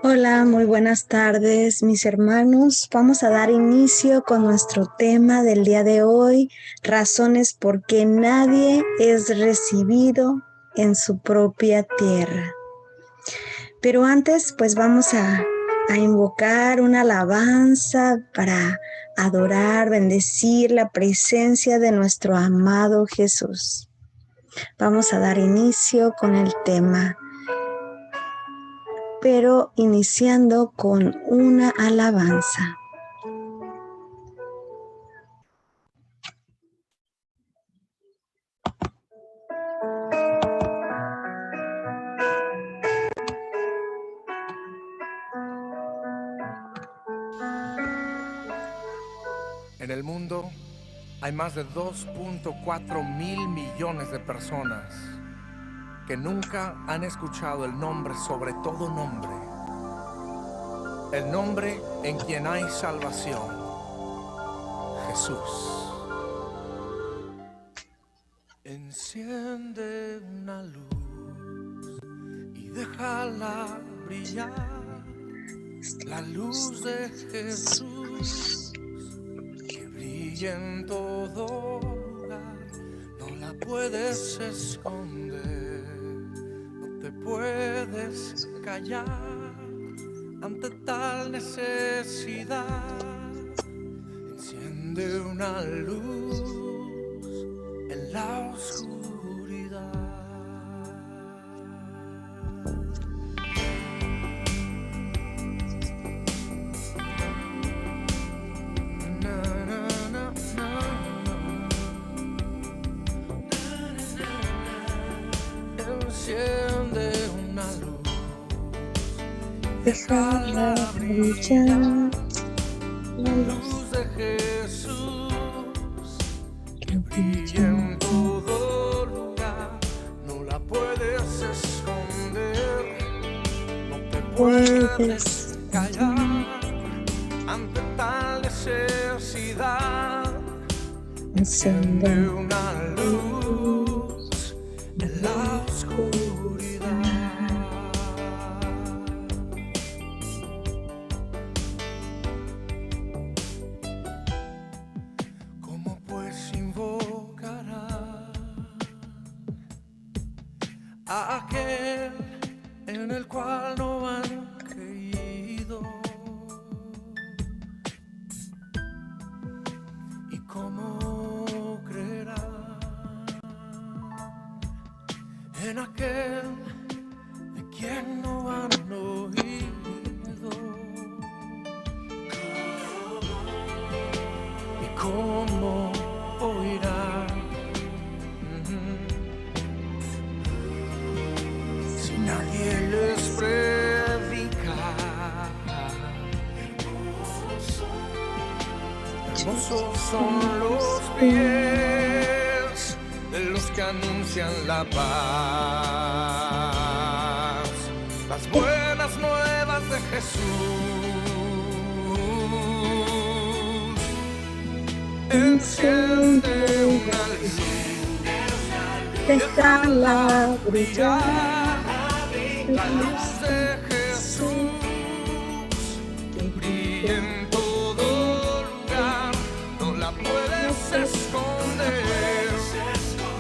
Hola, muy buenas tardes, mis hermanos. Vamos a dar inicio con nuestro tema del día de hoy, razones por qué nadie es recibido en su propia tierra. Pero antes, pues vamos a invocar una alabanza para adorar, bendecir la presencia de nuestro amado Jesús. Vamos a dar inicio con el tema, pero iniciando con una alabanza. En el mundo hay más de 2.4 mil millones de personas que nunca han escuchado el nombre sobre todo nombre, el nombre en quien hay salvación, Jesús. Enciende una luz y déjala brillar, la luz de Jesús que brilla en todo lugar. No la puedes esconder, no te puedes callar ante tal necesidad. Enciende una luz en la oscuridad. Na, na, na, na, na. Enciende una luz, Déjala brillar, la luz de Jesús que brilla en todo lugar. No la puedes esconder, no te puedes callar ante tal necesidad. Enciende una luz en la oscuridad. ¿Cómo pues invocará a aquel en el cual no han creído? ¿Y cómo creerá en aquel de quien no han oído? ¿Y cómo oirá si nadie les predica? Hermosos son los pies de los que anuncian la paz, las buenas nuevas de Jesús. Enciende una luz, déjala brillar, la luz de Jesús que brilla en todo lugar. No la puedes esconder,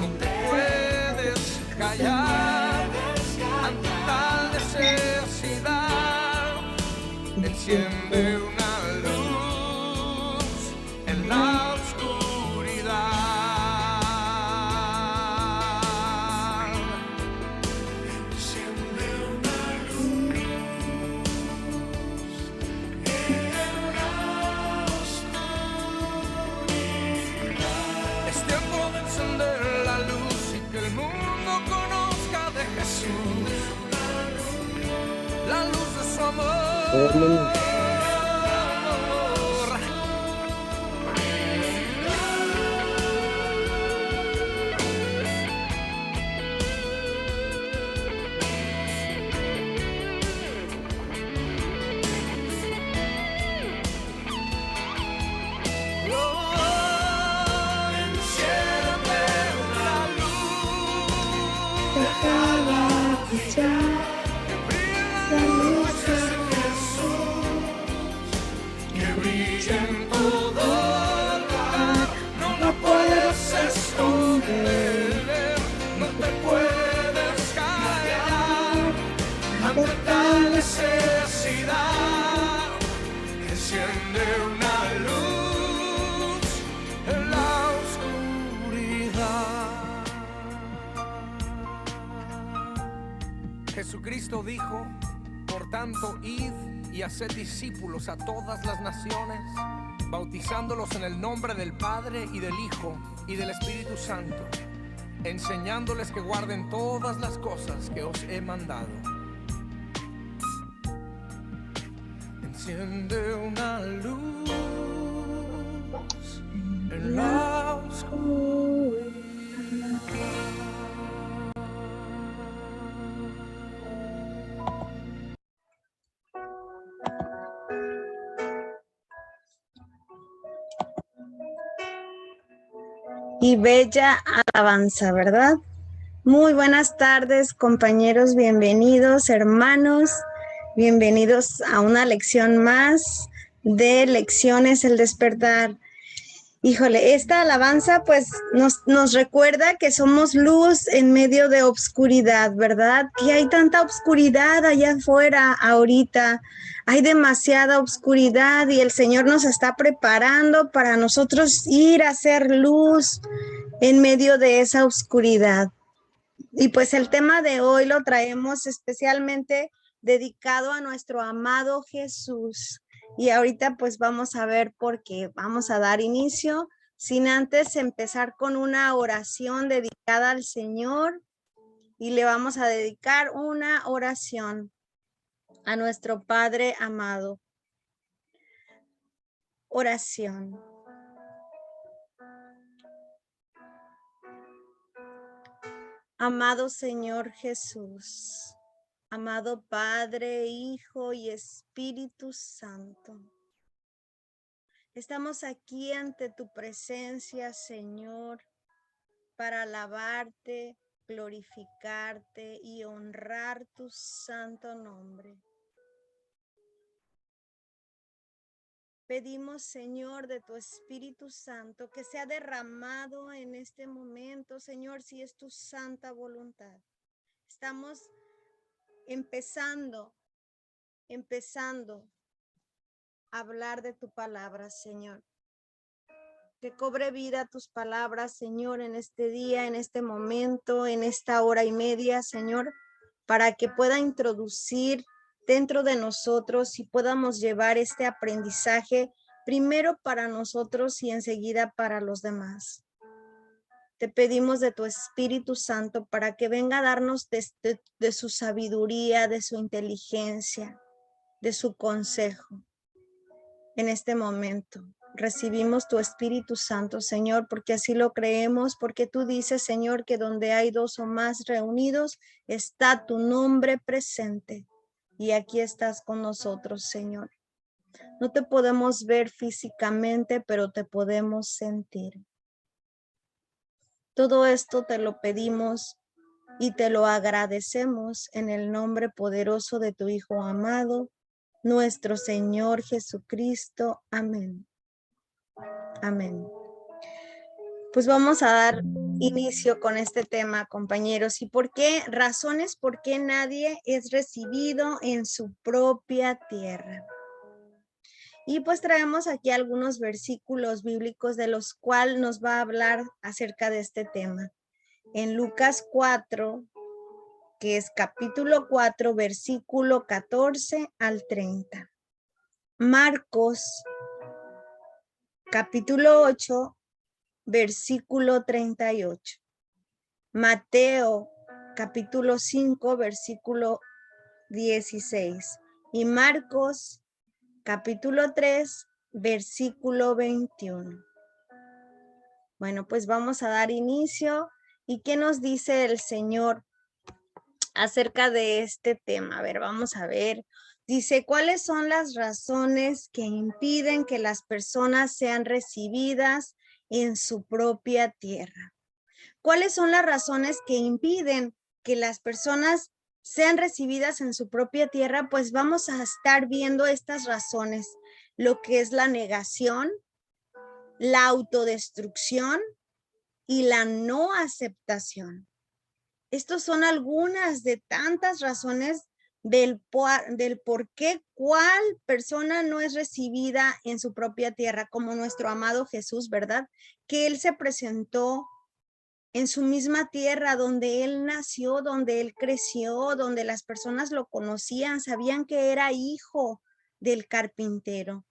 no te puedes callar ante tal necesidad. Enciende una luz en la oscuridad. Enciende una luz en la oscuridad. Es tiempo de encender la luz y que el mundo conozca de Jesús, la luz de su amor. que brille en todo lugar. No la puedes esconder, no te puedes callar ante tal necesidad. Enciende una luz en la oscuridad. Jesucristo dijo: por tanto, id y haced discípulos a todas las naciones, bautizándolos en el nombre del Padre y del Hijo y del Espíritu Santo, enseñándoles que guarden todas las cosas que os he mandado. Enciende una luz en la oscuridad. Y bella alabanza, ¿verdad? Muy buenas tardes, compañeros, bienvenidos, hermanos, bienvenidos a una lección más de Lecciones el Despertar. Híjole, esta alabanza pues nos recuerda que somos luz en medio de obscuridad, ¿verdad? Que hay tanta obscuridad allá afuera ahorita, hay demasiada obscuridad y el Señor nos está preparando para nosotros ir a hacer luz en medio de esa oscuridad. Y pues el tema de hoy lo traemos especialmente dedicado a nuestro amado Jesús. Y ahorita pues vamos a ver por qué. Vamos a dar inicio sin antes empezar con una oración dedicada al Señor. Y le vamos a dedicar una oración a nuestro Padre amado. Oración. Amado Señor Jesús, amado Padre, Hijo y Espíritu Santo, estamos aquí ante tu presencia, Señor, para alabarte, glorificarte y honrar tu santo nombre. Pedimos, Señor, de tu Espíritu Santo que sea derramado en este momento, Señor, si es tu santa voluntad. Estamos empezando a hablar de tu palabra, Señor. Que cobre vida tus palabras, Señor, en este día, en este momento, en esta hora y media, Señor, para que pueda introducir dentro de nosotros y podamos llevar este aprendizaje primero para nosotros y enseguida para los demás. Te pedimos de tu Espíritu Santo para que venga a darnos de su sabiduría, de su inteligencia, de su consejo. En este momento recibimos tu Espíritu Santo, Señor, porque así lo creemos, porque tú dices, Señor, que donde hay dos o más reunidos, está tu nombre presente. Y aquí estás con nosotros, Señor. No te podemos ver físicamente, pero te podemos sentir. Todo esto te lo pedimos y te lo agradecemos en el nombre poderoso de tu Hijo amado, nuestro Señor Jesucristo. Amén. Amén. Pues vamos a dar inicio con este tema, compañeros. ¿Y por qué? Razones por qué nadie es recibido en su propia tierra. Y pues traemos aquí algunos versículos bíblicos de los cuales nos va a hablar acerca de este tema. En Lucas 4, que es capítulo 4, versículo 14 al 30. Marcos, capítulo 8, versículo 38. Mateo, capítulo 5, versículo 16. Y Marcos, capítulo 3, versículo 21. Bueno, pues vamos a dar inicio. ¿Y qué nos dice el Señor acerca de este tema? A ver, vamos a ver. Dice, ¿cuáles son las razones que impiden que las personas sean recibidas en su propia tierra? ¿Cuáles son las razones que impiden que las personas sean recibidas en su propia tierra? Pues vamos a estar viendo estas razones. lo que es la negación, la autodestrucción y la no aceptación. Estas son algunas de tantas razones del por qué cuál persona no es recibida en su propia tierra, como nuestro amado Jesús, ¿verdad? Que Él se presentó en su misma tierra, donde Él nació, donde Él creció, donde las personas lo conocían, sabían que era hijo del carpintero.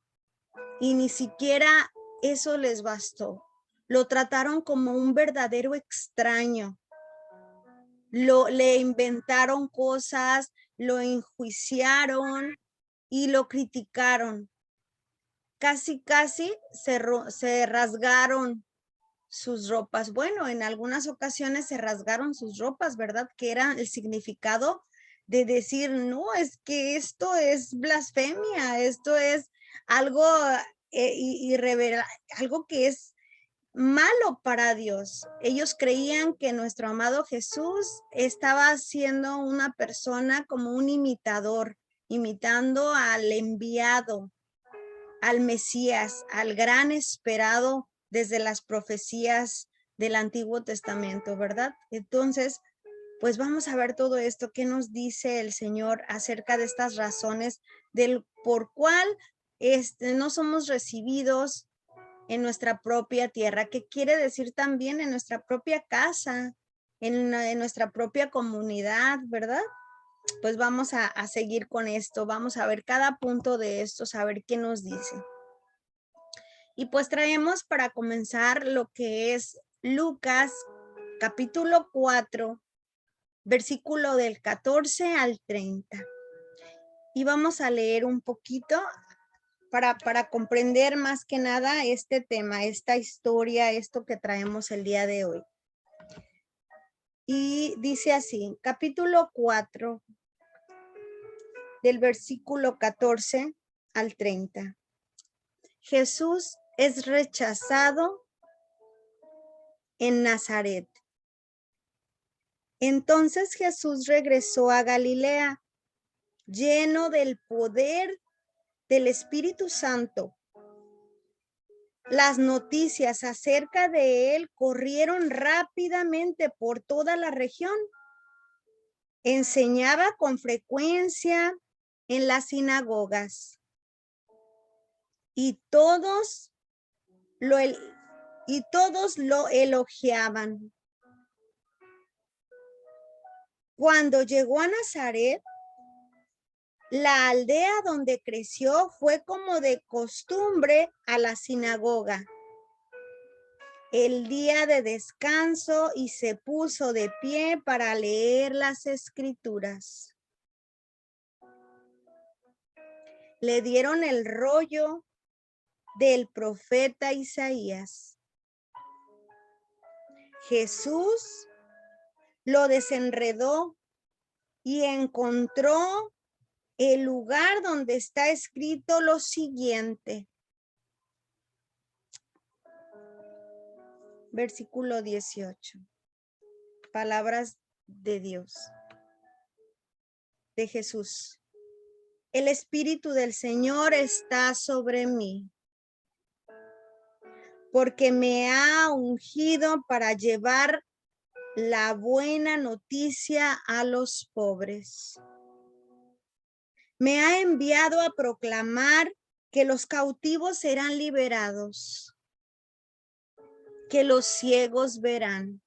Y ni siquiera eso les bastó. Lo trataron como un verdadero extraño. Le inventaron cosas, lo enjuiciaron y lo criticaron. Casi se rasgaron sus ropas. Bueno, en algunas ocasiones se rasgaron sus ropas, ¿verdad? Que era el significado de decir, no, es que esto es blasfemia, esto es algo irreverente, algo que es malo para Dios. Ellos creían que nuestro amado Jesús estaba siendo una persona como un imitador, imitando al enviado, al Mesías, al gran esperado desde las profecías del Antiguo Testamento, ¿verdad? Entonces, pues vamos a ver todo esto, qué nos dice el Señor acerca de estas razones del por cuál no somos recibidos en nuestra propia tierra, que quiere decir también en nuestra propia casa, en nuestra propia comunidad, ¿verdad? Pues vamos a seguir con esto, vamos a ver cada punto de esto, saber qué nos dice. Y pues traemos para comenzar lo que es Lucas capítulo 4, versículo del 14 al 30. Y vamos a leer un poquito para comprender más que nada este tema, esta historia, esto que traemos el día de hoy. Y dice así, capítulo 4, del versículo 14 al 30. Jesús es rechazado en Nazaret. Entonces Jesús regresó a Galilea, lleno del poder del Espíritu Santo. Las noticias acerca de él corrieron rápidamente por toda la región. Enseñaba con frecuencia en las sinagogas y todos lo elogiaban. Cuando llegó a Nazaret, la aldea donde creció, fue como de costumbre a la sinagoga el día de descanso y se puso de pie para leer las escrituras. Le dieron el rollo del profeta Isaías. Jesús lo desenredó y encontró el lugar donde está escrito lo siguiente. Versículo 18. Palabras de Dios, de Jesús. El Espíritu del Señor está sobre mí, porque me ha ungido para llevar la buena noticia a los pobres. Me ha enviado a proclamar que los cautivos serán liberados, que los ciegos verán,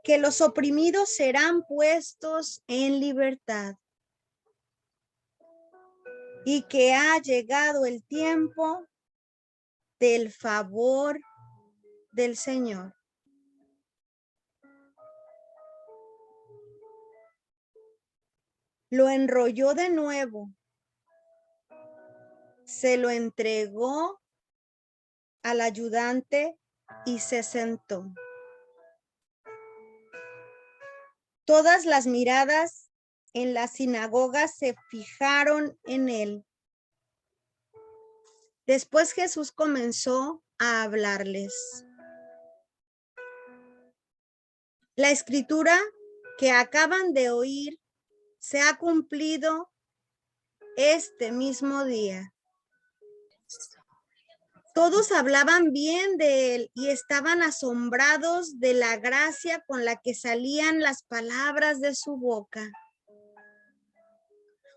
que los oprimidos serán puestos en libertad, y que ha llegado el tiempo del favor del Señor. Lo enrolló de nuevo, se lo entregó al ayudante y se sentó. Todas las miradas en la sinagoga se fijaron en él. Después Jesús comenzó a hablarles. La escritura que acaban de oír se ha cumplido este mismo día. Todos hablaban bien de él y estaban asombrados de la gracia con la que salían las palabras de su boca.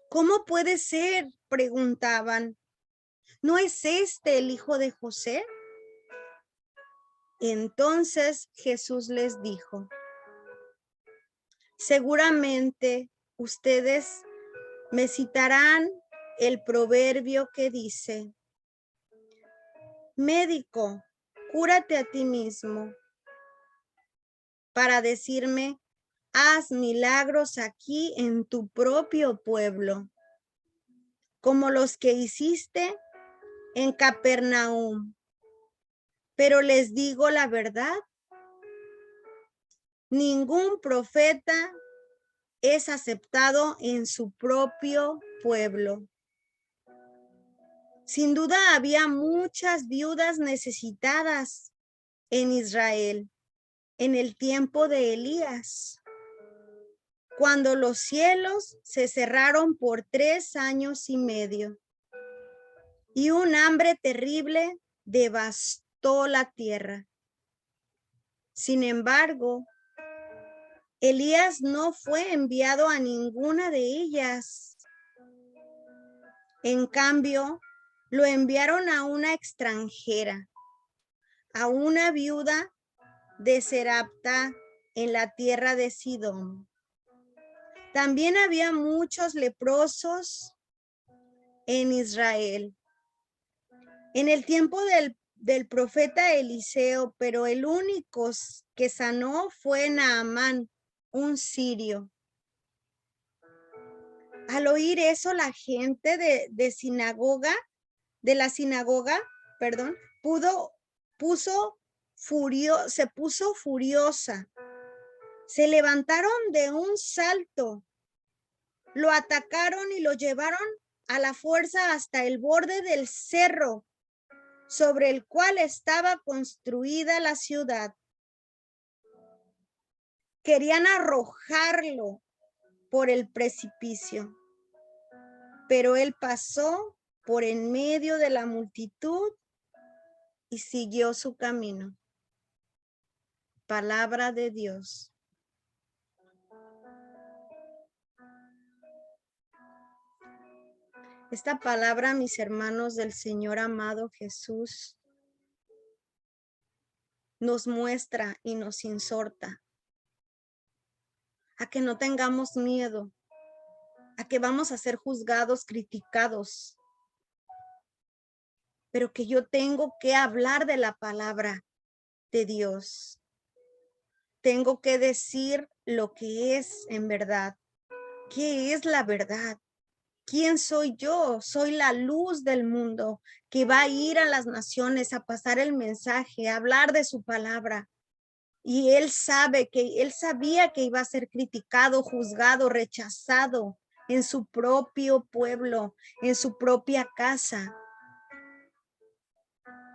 ¿Cómo puede ser?, preguntaban. ¿No es este el hijo de José? Entonces Jesús les dijo: seguramente ustedes me citarán el proverbio que dice: médico, cúrate a ti mismo, para decirme: haz milagros aquí en tu propio pueblo, como los que hiciste en Capernaum. Pero les digo la verdad, ningún profeta es aceptado en su propio pueblo. Sin duda había muchas viudas necesitadas en Israel en el tiempo de Elías, cuando los cielos se cerraron por 3 años y medio y un hambre terrible devastó la tierra. Sin embargo, Elías no fue enviado a ninguna de ellas. En cambio, lo enviaron a una extranjera, a una viuda de Serapta en la tierra de Sidón. También había muchos leprosos en Israel en el tiempo del profeta Eliseo, pero el único que sanó fue Naamán, un sirio. Al oír eso, la gente de la sinagoga, se puso furiosa. Se levantaron de un salto, lo atacaron y lo llevaron a la fuerza hasta el borde del cerro sobre el cual estaba construida la ciudad. Querían arrojarlo por el precipicio, pero él pasó por en medio de la multitud y siguió su camino. Palabra de Dios. Esta palabra, mis hermanos, del Señor amado Jesús, nos muestra y nos exhorta a que no tengamos miedo, a que vamos a ser juzgados, criticados, pero que yo tengo que hablar de la palabra de Dios. Tengo que decir lo que es en verdad. ¿Qué es la verdad? ¿Quién soy yo? Soy la luz del mundo que va a ir a las naciones a pasar el mensaje, a hablar de su palabra. Y él sabía que iba a ser criticado, juzgado, rechazado en su propio pueblo, en su propia casa.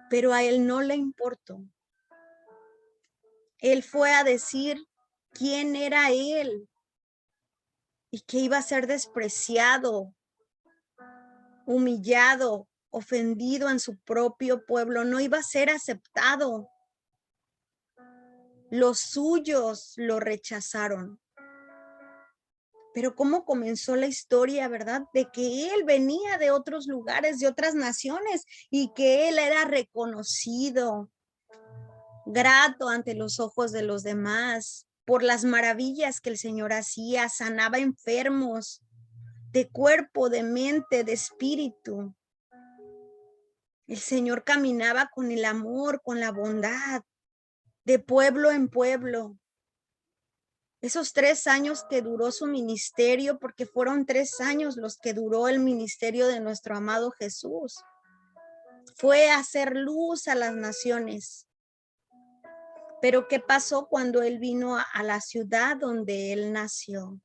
Pero a él no le importó. Él fue a decir quién era él y que iba a ser despreciado, humillado, ofendido en su propio pueblo, no iba a ser aceptado. Los suyos lo rechazaron. Pero cómo comenzó la historia, ¿verdad? De que él venía de otros lugares, de otras naciones, y que él era reconocido, grato ante los ojos de los demás, por las maravillas que el Señor hacía, sanaba enfermos, de cuerpo, de mente, de espíritu. El Señor caminaba con el amor, con la bondad, de pueblo en pueblo. Esos 3 años que duró su ministerio, porque fueron 3 años los que duró el ministerio de nuestro amado Jesús, fue hacer luz a las naciones. Pero ¿qué pasó cuando él vino a la ciudad donde él nació?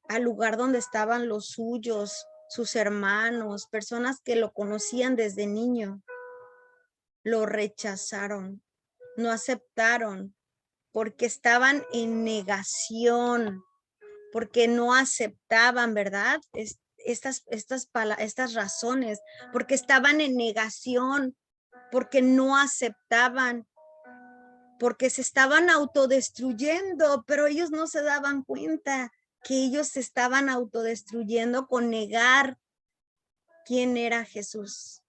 Al lugar donde estaban los suyos, sus hermanos, personas que lo conocían desde niño. Lo rechazaron, no aceptaron, porque estaban en negación, porque no aceptaban, ¿verdad? estas razones, porque estaban en negación, porque no aceptaban, porque se estaban autodestruyendo, pero ellos no se daban cuenta que ellos se estaban autodestruyendo con negar quién era Jesús,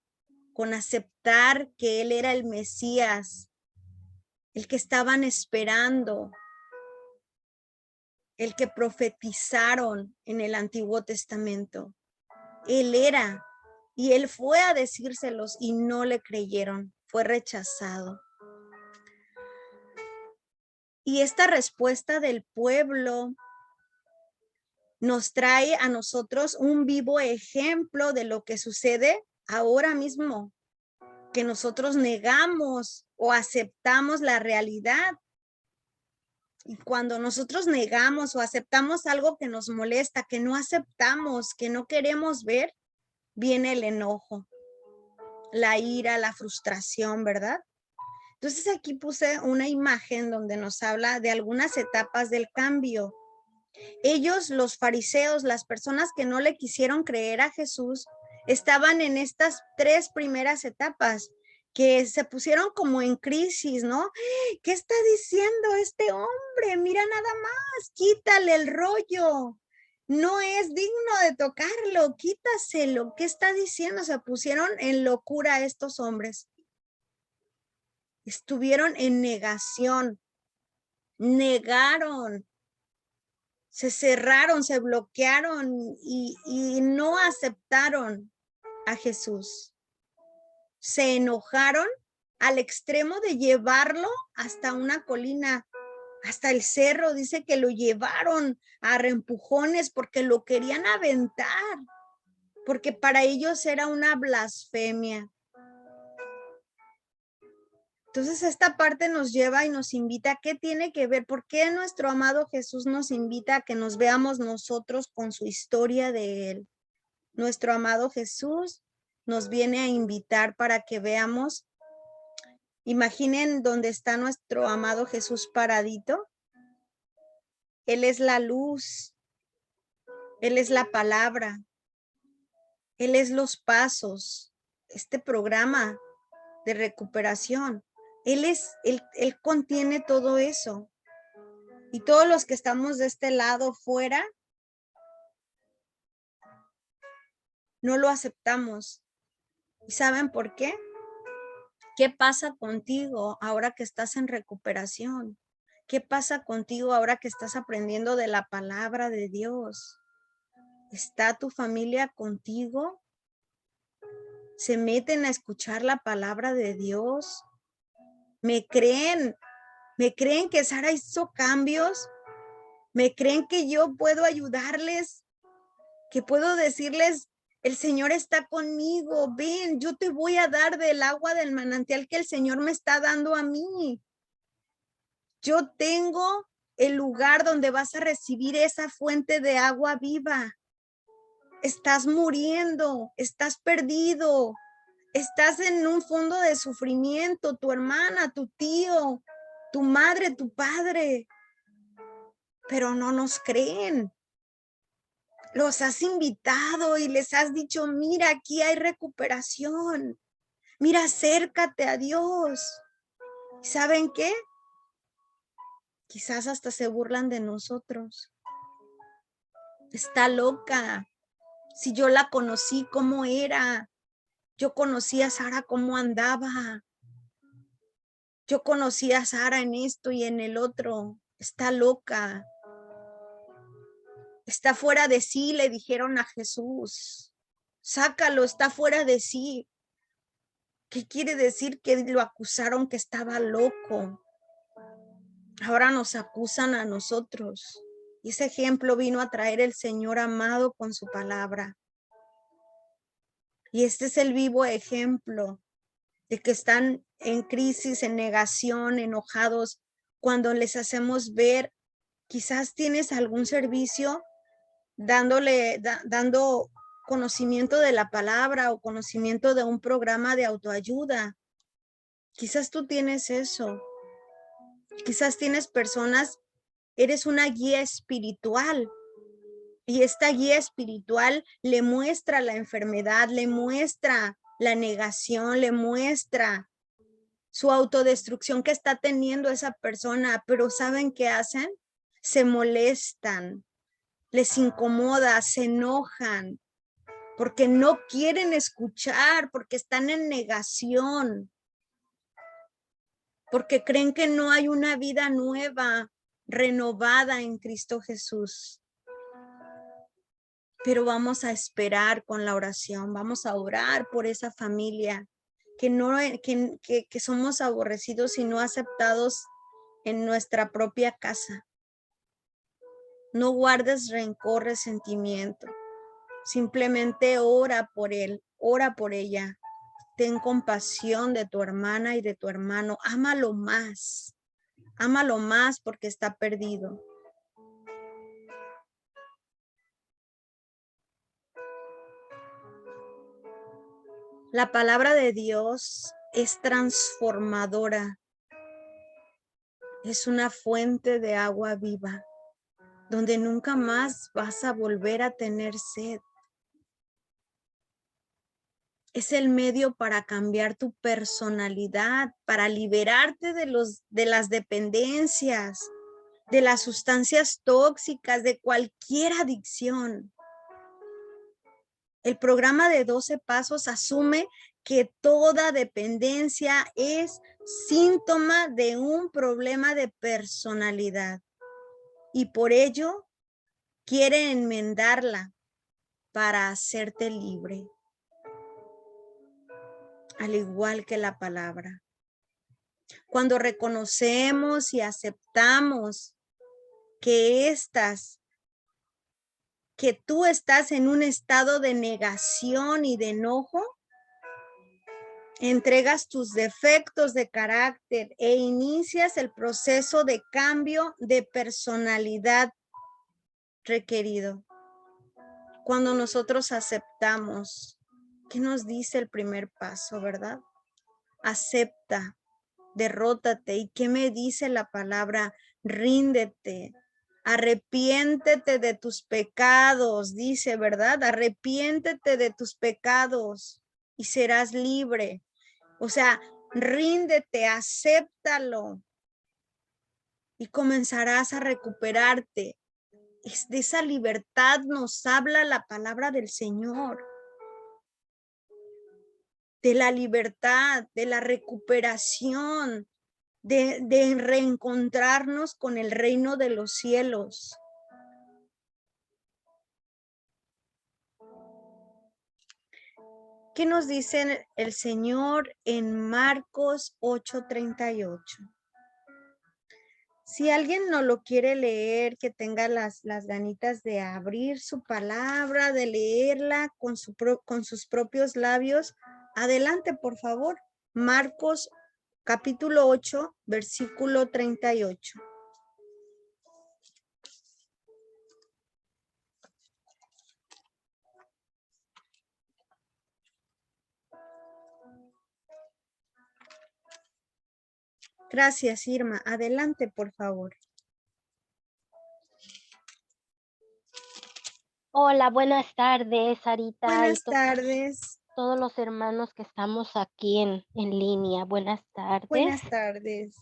con aceptar que Él era el Mesías, el que estaban esperando, el que profetizaron en el Antiguo Testamento. Él era, y Él fue a decírselos y no le creyeron, fue rechazado. Y esta respuesta del pueblo nos trae a nosotros un vivo ejemplo de lo que sucede ahora mismo, que nosotros negamos o aceptamos la realidad. Y cuando nosotros negamos o aceptamos algo que nos molesta, que no aceptamos, que no queremos ver, viene el enojo, la ira, la frustración, ¿verdad? Entonces aquí puse una imagen donde nos habla de algunas etapas del cambio. Ellos, los fariseos, las personas que no le quisieron creer a Jesús, estaban en estas 3 primeras etapas que se pusieron como en crisis, ¿no? ¿Qué está diciendo este hombre? Mira nada más, quítale el rollo. No es digno de tocarlo, quítaselo. ¿Qué está diciendo? Se pusieron en locura estos hombres. Estuvieron en negación, negaron, se cerraron, se bloquearon y no aceptaron a Jesús. Se enojaron al extremo de llevarlo hasta una colina, hasta el cerro. Dice que lo llevaron a reempujones porque lo querían aventar, porque para ellos era una blasfemia. Entonces esta parte nos lleva y nos invita, ¿qué tiene que ver? ¿Por qué nuestro amado Jesús nos invita a que nos veamos nosotros con su historia de Él? Nuestro amado Jesús nos viene a invitar para que veamos, imaginen dónde está nuestro amado Jesús paradito. Él es la luz, Él es la palabra, Él es los pasos, este programa de recuperación. Él contiene todo eso. Y todos los que estamos de este lado fuera, no lo aceptamos. ¿Y saben por qué? ¿Qué pasa contigo ahora que estás en recuperación? ¿Qué pasa contigo ahora que estás aprendiendo de la palabra de Dios? ¿Está tu familia contigo? ¿Se meten a escuchar la palabra de Dios? ¿Me creen? ¿Me creen que Sara hizo cambios? ¿Me creen que yo puedo ayudarles? ¿Que puedo decirles, el Señor está conmigo? Ven, yo te voy a dar del agua del manantial que el Señor me está dando a mí. Yo tengo el lugar donde vas a recibir esa fuente de agua viva. Estás muriendo, estás perdido, estás en un fondo de sufrimiento, tu hermana, tu tío, tu madre, tu padre, pero no nos creen. Los has invitado y les has dicho, mira, aquí hay recuperación, mira, acércate a Dios. ¿Y saben qué? Quizás hasta se burlan de nosotros. Está loca. Si yo la conocí, ¿cómo era? Yo conocí a Sara cómo andaba. Yo conocí a Sara en esto y en el otro. Está loca. Está fuera de sí, le dijeron a Jesús. Sácalo, está fuera de sí. ¿Qué quiere decir? Que lo acusaron que estaba loco. Ahora nos acusan a nosotros. Y ese ejemplo vino a traer el Señor amado con su palabra. Y este es el vivo ejemplo de que están en crisis, en negación, enojados, cuando les hacemos ver, quizás tienes algún servicio dando conocimiento de la palabra o conocimiento de un programa de autoayuda. Quizás tú tienes eso. Quizás tienes personas, eres una guía espiritual Y esta guía espiritual le muestra la enfermedad, le muestra la negación, le muestra su autodestrucción que está teniendo esa persona, pero ¿saben qué hacen? Se molestan, les incomoda, se enojan, porque no quieren escuchar, porque están en negación, porque creen que no hay una vida nueva, renovada en Cristo Jesús. Pero vamos a esperar con la oración, vamos a orar por esa familia, que somos aborrecidos y no aceptados en nuestra propia casa. No guardes rencor, resentimiento. Simplemente ora por él, ora por ella. Ten compasión de tu hermana y de tu hermano. Ámalo más porque está perdido. La palabra de Dios es transformadora. Es una fuente de agua viva, donde nunca más vas a volver a tener sed. Es el medio para cambiar tu personalidad, para liberarte de las dependencias, de las sustancias tóxicas, de cualquier adicción. El programa de 12 pasos asume que toda dependencia es síntoma de un problema de personalidad y por ello quiere enmendarla para hacerte libre, al igual que la palabra. Cuando reconocemos y aceptamos que tú estás en un estado de negación y de enojo, entregas tus defectos de carácter e inicias el proceso de cambio de personalidad requerido. Cuando nosotros aceptamos, ¿qué nos dice el primer paso, verdad? Acepta, derrótate. ¿Y qué me dice la palabra? Ríndete, arrepiéntete de tus pecados, dice, ¿verdad? Arrepiéntete de tus pecados y serás libre. O sea, ríndete, acéptalo y comenzarás a recuperarte. De esa libertad nos habla la palabra del Señor. De la libertad, de la recuperación, de reencontrarnos con el reino de los cielos. ¿Qué nos dice el Señor en Marcos 8:38? Si alguien no lo quiere leer, que tenga las ganitas de abrir su palabra, de leerla con sus propios labios, adelante, por favor. Marcos capítulo 8, versículo 38. Gracias, Irma. Adelante, por favor. Hola, buenas tardes, Sarita. Buenas tardes. Todos los hermanos que estamos aquí en línea. Buenas tardes. Buenas tardes.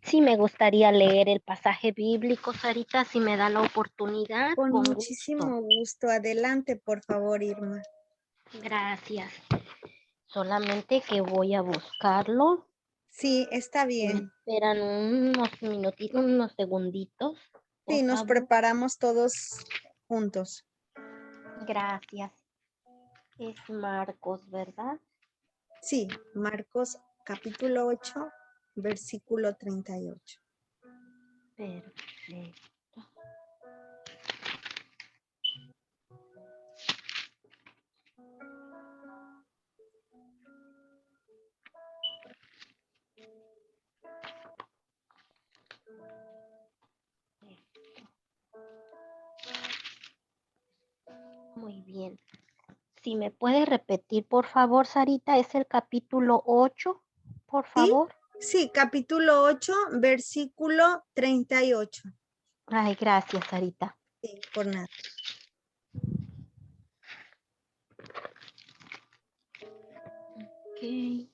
Sí, me gustaría leer el pasaje bíblico, Sarita, si me da la oportunidad. Con muchísimo gusto. Adelante, por favor, Irma. Gracias. Solamente que voy a buscarlo. Sí, está bien. Me esperan unos minutitos, unos segunditos. Sí, nos preparamos todos juntos. Gracias. Es Marcos, ¿verdad? Sí, Marcos capítulo 8, versículo 38. Perfecto. Muy bien. Si me puede repetir, por favor, Sarita, es el capítulo 8, por favor. Sí, capítulo 8, versículo 38. Ay, gracias, Sarita. Sí, por nada. Ok.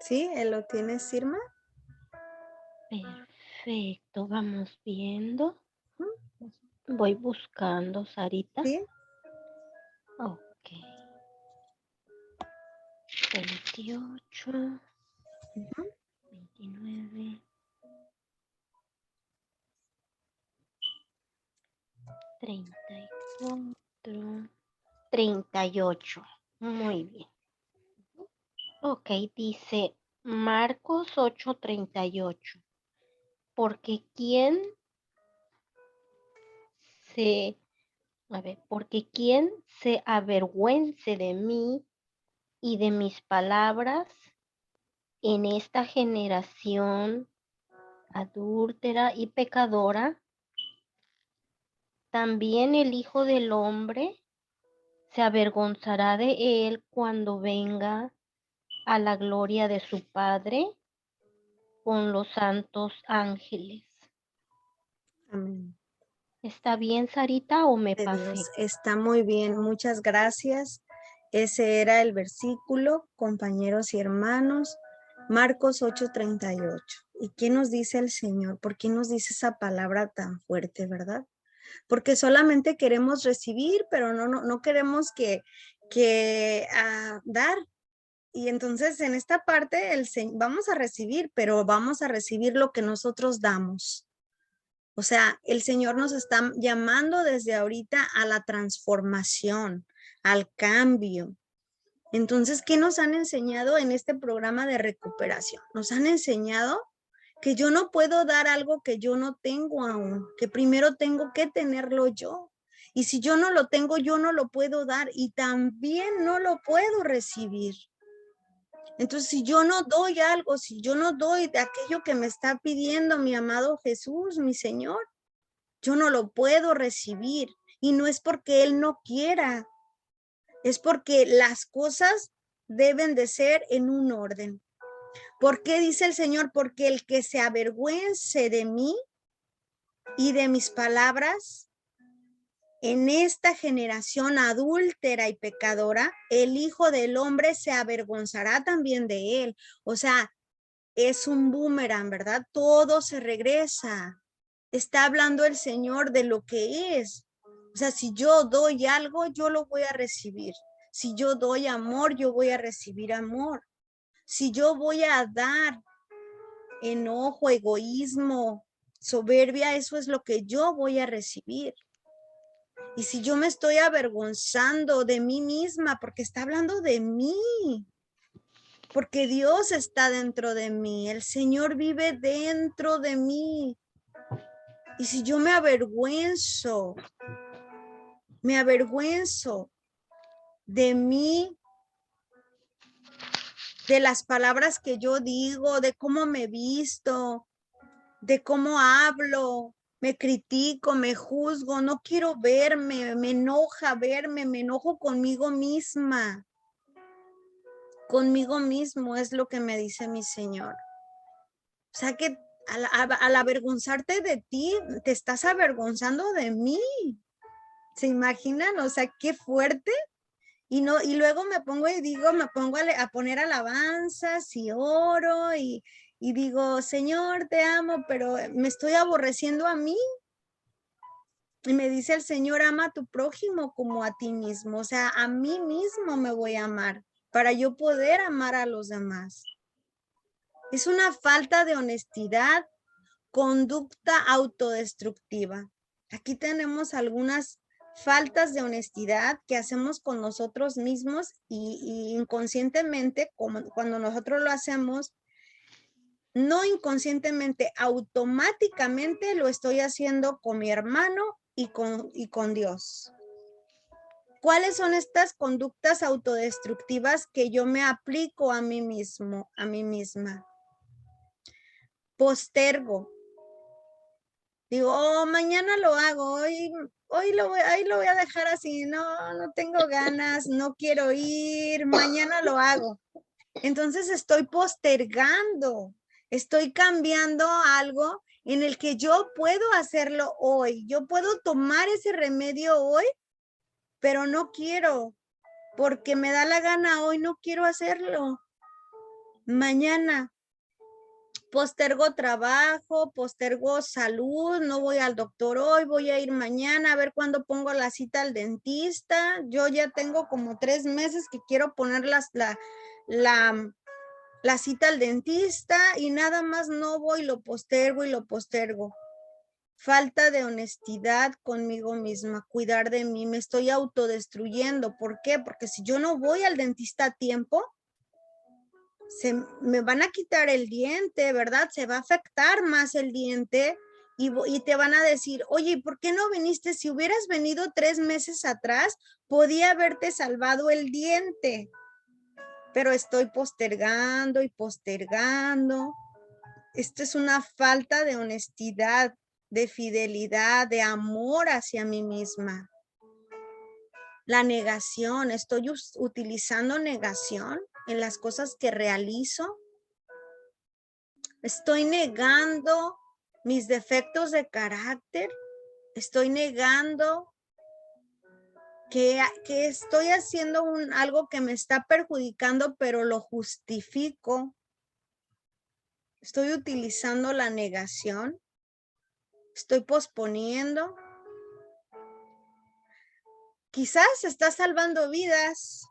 ¿Sí? ¿Lo tienes, Irma? Perfecto, vamos viendo. ¿Mm? Voy buscando, Sarita. ¿Sí? Ok. 28, Ujú. 29, 34, 38. Muy bien. Ok, dice Marcos 8:38. Porque se, porque quien se avergüence de mí y de mis palabras en esta generación adúltera y pecadora, también el Hijo del Hombre se avergonzará de él cuando venga a la gloria de su Padre con los santos ángeles. Amén. ¿Está bien, Sarita, o me De pasé? Dios. Está muy bien, muchas gracias. Ese era el versículo, compañeros y hermanos, Marcos 8:38. ¿Y qué nos dice el Señor? ¿Por qué nos dice esa palabra tan fuerte, verdad? Porque solamente queremos recibir, pero no queremos que dar. Y entonces en esta parte vamos a recibir, pero vamos a recibir lo que nosotros damos. O sea, el Señor nos está llamando desde ahorita a la transformación, al cambio. Entonces, ¿qué nos han enseñado en este programa de recuperación? Nos han enseñado que yo no puedo dar algo que yo no tengo aún, que primero tengo que tenerlo yo. Y si yo no lo tengo, yo no lo puedo dar y también no lo puedo recibir. Entonces, si yo no doy algo, si yo no doy de aquello que me está pidiendo mi amado Jesús, mi Señor, yo no lo puedo recibir. Y no es porque Él no quiera, es porque las cosas deben de ser en un orden. ¿Por qué dice el Señor? Porque el que se avergüence de mí y de mis palabras en esta generación adúltera y pecadora, el Hijo del Hombre se avergonzará también de él. O sea, es un boomerang, ¿verdad? Todo se regresa. Está hablando el Señor de lo que es. O sea, si yo doy algo, yo lo voy a recibir. Si yo doy amor, yo voy a recibir amor. Si yo voy a dar enojo, egoísmo, soberbia, eso es lo que yo voy a recibir. Y si yo me estoy avergonzando de mí misma, porque está hablando de mí, porque Dios está dentro de mí, el Señor vive dentro de mí. Y si yo me avergüenzo de mí, de las palabras que yo digo, de cómo me visto, de cómo hablo, me critico, me juzgo, no quiero verme, me enoja verme, me enojo conmigo misma. Conmigo mismo es lo que me dice mi Señor. O sea que al avergonzarte de ti, te estás avergonzando de mí. ¿Se imaginan? O sea, qué fuerte. Y luego me pongo y digo, me pongo a poner alabanzas y oro y digo, Señor, te amo, pero me estoy aborreciendo a mí. Y me dice el Señor, ama a tu prójimo como a ti mismo. O sea, a mí mismo me voy a amar para yo poder amar a los demás. Es una falta de honestidad, conducta autodestructiva. Aquí tenemos algunas faltas de honestidad que hacemos con nosotros mismos y inconscientemente, como cuando nosotros lo hacemos, no inconscientemente, automáticamente lo estoy haciendo con mi hermano y con Dios. ¿Cuáles son estas conductas autodestructivas que yo me aplico a mí mismo, a mí misma? Postergo. Digo, oh, mañana lo hago, hoy ahí lo voy a dejar así, no tengo ganas, no quiero ir, mañana lo hago. Entonces estoy postergando, estoy cambiando algo en el que yo puedo hacerlo hoy. Yo puedo tomar ese remedio hoy, pero no quiero, porque me da la gana hoy, no quiero hacerlo. Mañana postergo trabajo, postergo salud, no voy al doctor hoy, voy a ir mañana a ver cuándo pongo la cita al dentista. Yo ya tengo como 3 meses que quiero poner la cita al dentista y nada más no voy, lo postergo y lo postergo. Falta de honestidad conmigo misma, cuidar de mí, me estoy autodestruyendo. ¿Por qué? Porque si yo no voy al dentista a tiempo, me van a quitar el diente, ¿verdad? Se va a afectar más el diente y te van a decir, oye, ¿por qué no viniste? Si hubieras venido 3 meses atrás, podía haberte salvado el diente. Pero estoy postergando y postergando. Esto es una falta de honestidad, de fidelidad, de amor hacia mí misma. La negación, estoy utilizando negación en las cosas que realizo. Estoy negando mis defectos de carácter. Estoy negando que estoy haciendo algo que me está perjudicando, pero lo justifico. Estoy utilizando la negación. Estoy posponiendo. Quizás está salvando vidas.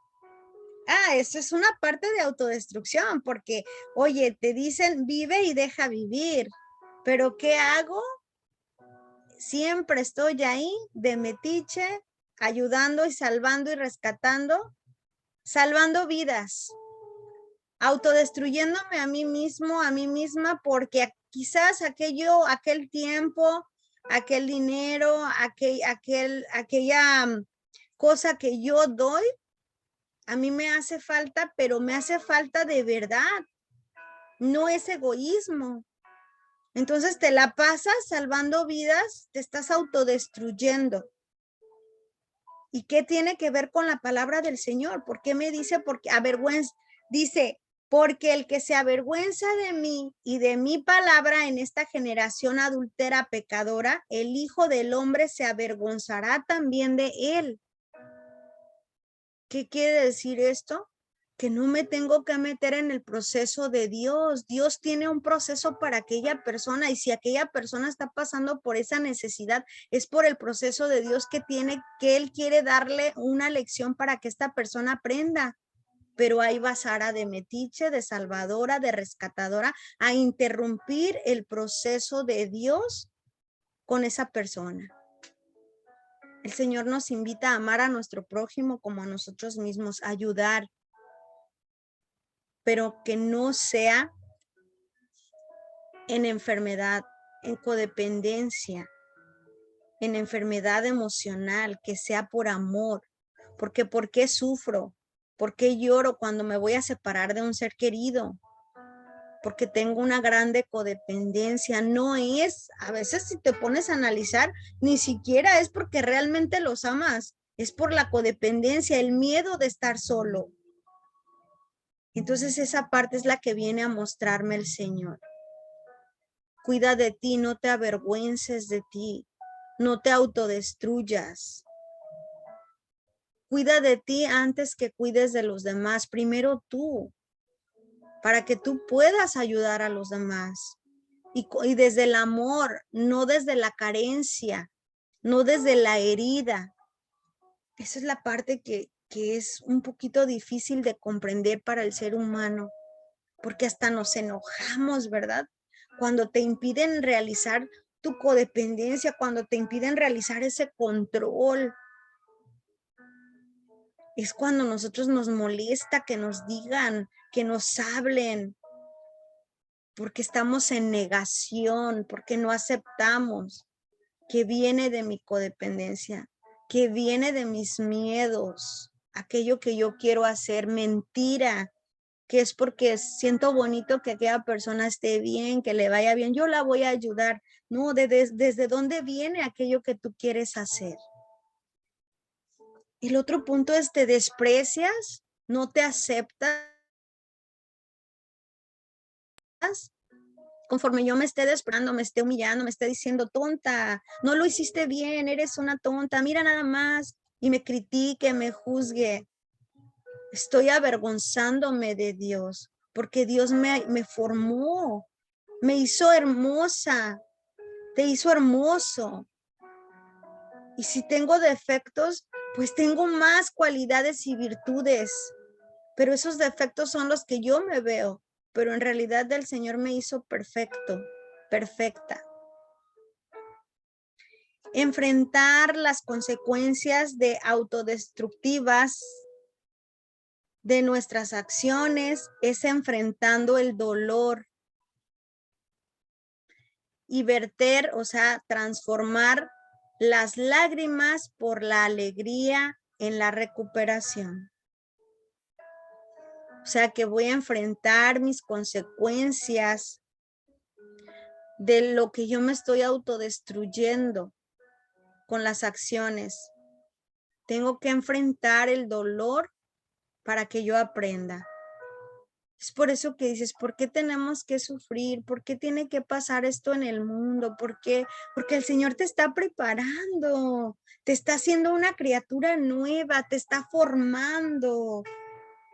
Eso es una parte de autodestrucción, porque, oye, te dicen vive y deja vivir. Pero ¿qué hago? Siempre estoy ahí de metiche, ayudando y salvando y rescatando, salvando vidas, autodestruyéndome a mí mismo, a mí misma, porque quizás aquel tiempo, aquel dinero, aquella cosa que yo doy, a mí me hace falta, pero me hace falta de verdad, no es egoísmo. Entonces te la pasas salvando vidas, te estás autodestruyendo. ¿Y qué tiene que ver con la palabra del Señor? ¿Por qué me dice? Porque avergüenza, dice, porque el que se avergüenza de mí y de mi palabra en esta generación adúltera pecadora, el Hijo del Hombre se avergonzará también de él. ¿Qué quiere decir esto? Que no me tengo que meter en el proceso de Dios. Dios tiene un proceso para aquella persona, y si aquella persona está pasando por esa necesidad, es por el proceso de Dios que Él quiere darle una lección para que esta persona aprenda. Pero ahí va Sara de metiche, de salvadora, de rescatadora, a interrumpir el proceso de Dios con esa persona. El Señor nos invita a amar a nuestro prójimo como a nosotros mismos, a ayudar, pero que no sea en enfermedad, en codependencia, en enfermedad emocional, que sea por amor. Porque ¿por qué sufro? ¿Por qué lloro cuando me voy a separar de un ser querido? Porque tengo una grande codependencia. No es, a veces si te pones a analizar, ni siquiera es porque realmente los amas, es por la codependencia, el miedo de estar solo. Entonces esa parte es la que viene a mostrarme el Señor. Cuida de ti, no te avergüences de ti, no te autodestruyas. Cuida de ti antes que cuides de los demás, primero tú, para que tú puedas ayudar a los demás. Y desde el amor, no desde la carencia, no desde la herida. Esa es la parte que es un poquito difícil de comprender para el ser humano, porque hasta nos enojamos, ¿verdad? Cuando te impiden realizar tu codependencia, cuando te impiden realizar ese control, es cuando nosotros nos molesta que nos digan, que nos hablen. porque estamos en negación, porque no aceptamos que viene de mi codependencia, que viene de mis miedos, aquello que yo quiero hacer, mentira, que es porque siento bonito que aquella persona esté bien, que le vaya bien, yo la voy a ayudar. No, desde dónde viene aquello que tú quieres hacer. El otro punto es, te desprecias, no te aceptas. Conforme yo me esté despreciando, me esté humillando, me esté diciendo tonta, no lo hiciste bien, eres una tonta, mira nada más, y me critique, me juzgue. Estoy avergonzándome de Dios, porque Dios me formó, me hizo hermosa, te hizo hermoso. Y si tengo defectos, pues tengo más cualidades y virtudes, pero esos defectos son los que yo me veo, pero en realidad el Señor me hizo perfecto, perfecta. Enfrentar las consecuencias de autodestructivas de nuestras acciones es enfrentando el dolor y verter, o sea, transformar las lágrimas por la alegría en la recuperación. O sea, que voy a enfrentar mis consecuencias de lo que yo me estoy autodestruyendo con las acciones. Tengo que enfrentar el dolor para que yo aprenda. Es por eso que dices, ¿por qué tenemos que sufrir? ¿Por qué tiene que pasar esto en el mundo? ¿Por qué? Porque el Señor te está preparando, te está haciendo una criatura nueva, te está formando.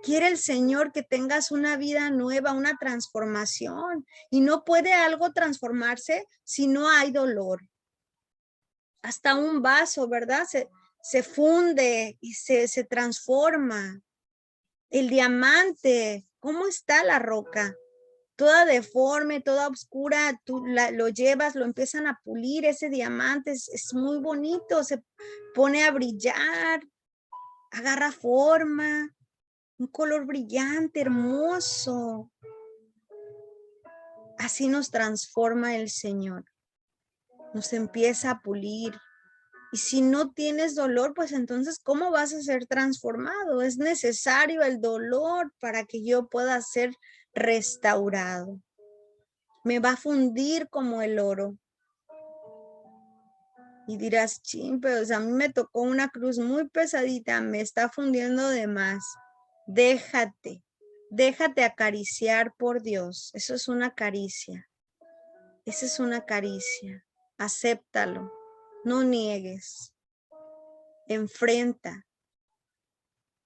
Quiere el Señor que tengas una vida nueva, una transformación. Y no puede algo transformarse si no hay dolor. Hasta un vaso, ¿verdad? Se funde y se transforma. El diamante, ¿cómo está la roca? Toda deforme, toda oscura, tú lo llevas, lo empiezan a pulir, ese diamante es muy bonito, se pone a brillar, agarra forma, un color brillante, hermoso. Así nos transforma el Señor, nos empieza a pulir. Y si no tienes dolor, pues entonces, ¿cómo vas a ser transformado? Es necesario el dolor para que yo pueda ser restaurado. Me va a fundir como el oro. Y dirás, chin, pero a mí me tocó una cruz muy pesadita, me está fundiendo de más. Déjate acariciar por Dios. Eso es una caricia. Esa es una caricia. Acéptalo. No niegues. Enfrenta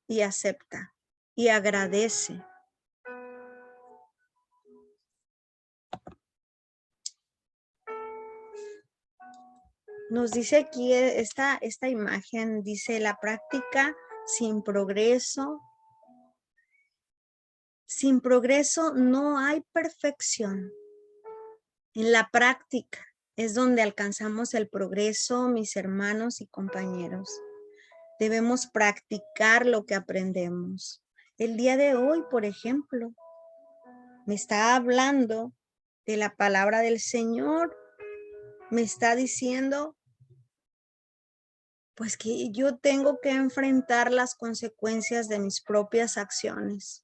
y acepta y agradece. Nos dice aquí esta imagen, dice la práctica sin progreso. Sin progreso no hay perfección. En la práctica es donde alcanzamos el progreso, mis hermanos y compañeros. Debemos practicar lo que aprendemos. El día de hoy, por ejemplo, me está hablando de la palabra del Señor. Me está diciendo, pues que yo tengo que enfrentar las consecuencias de mis propias acciones.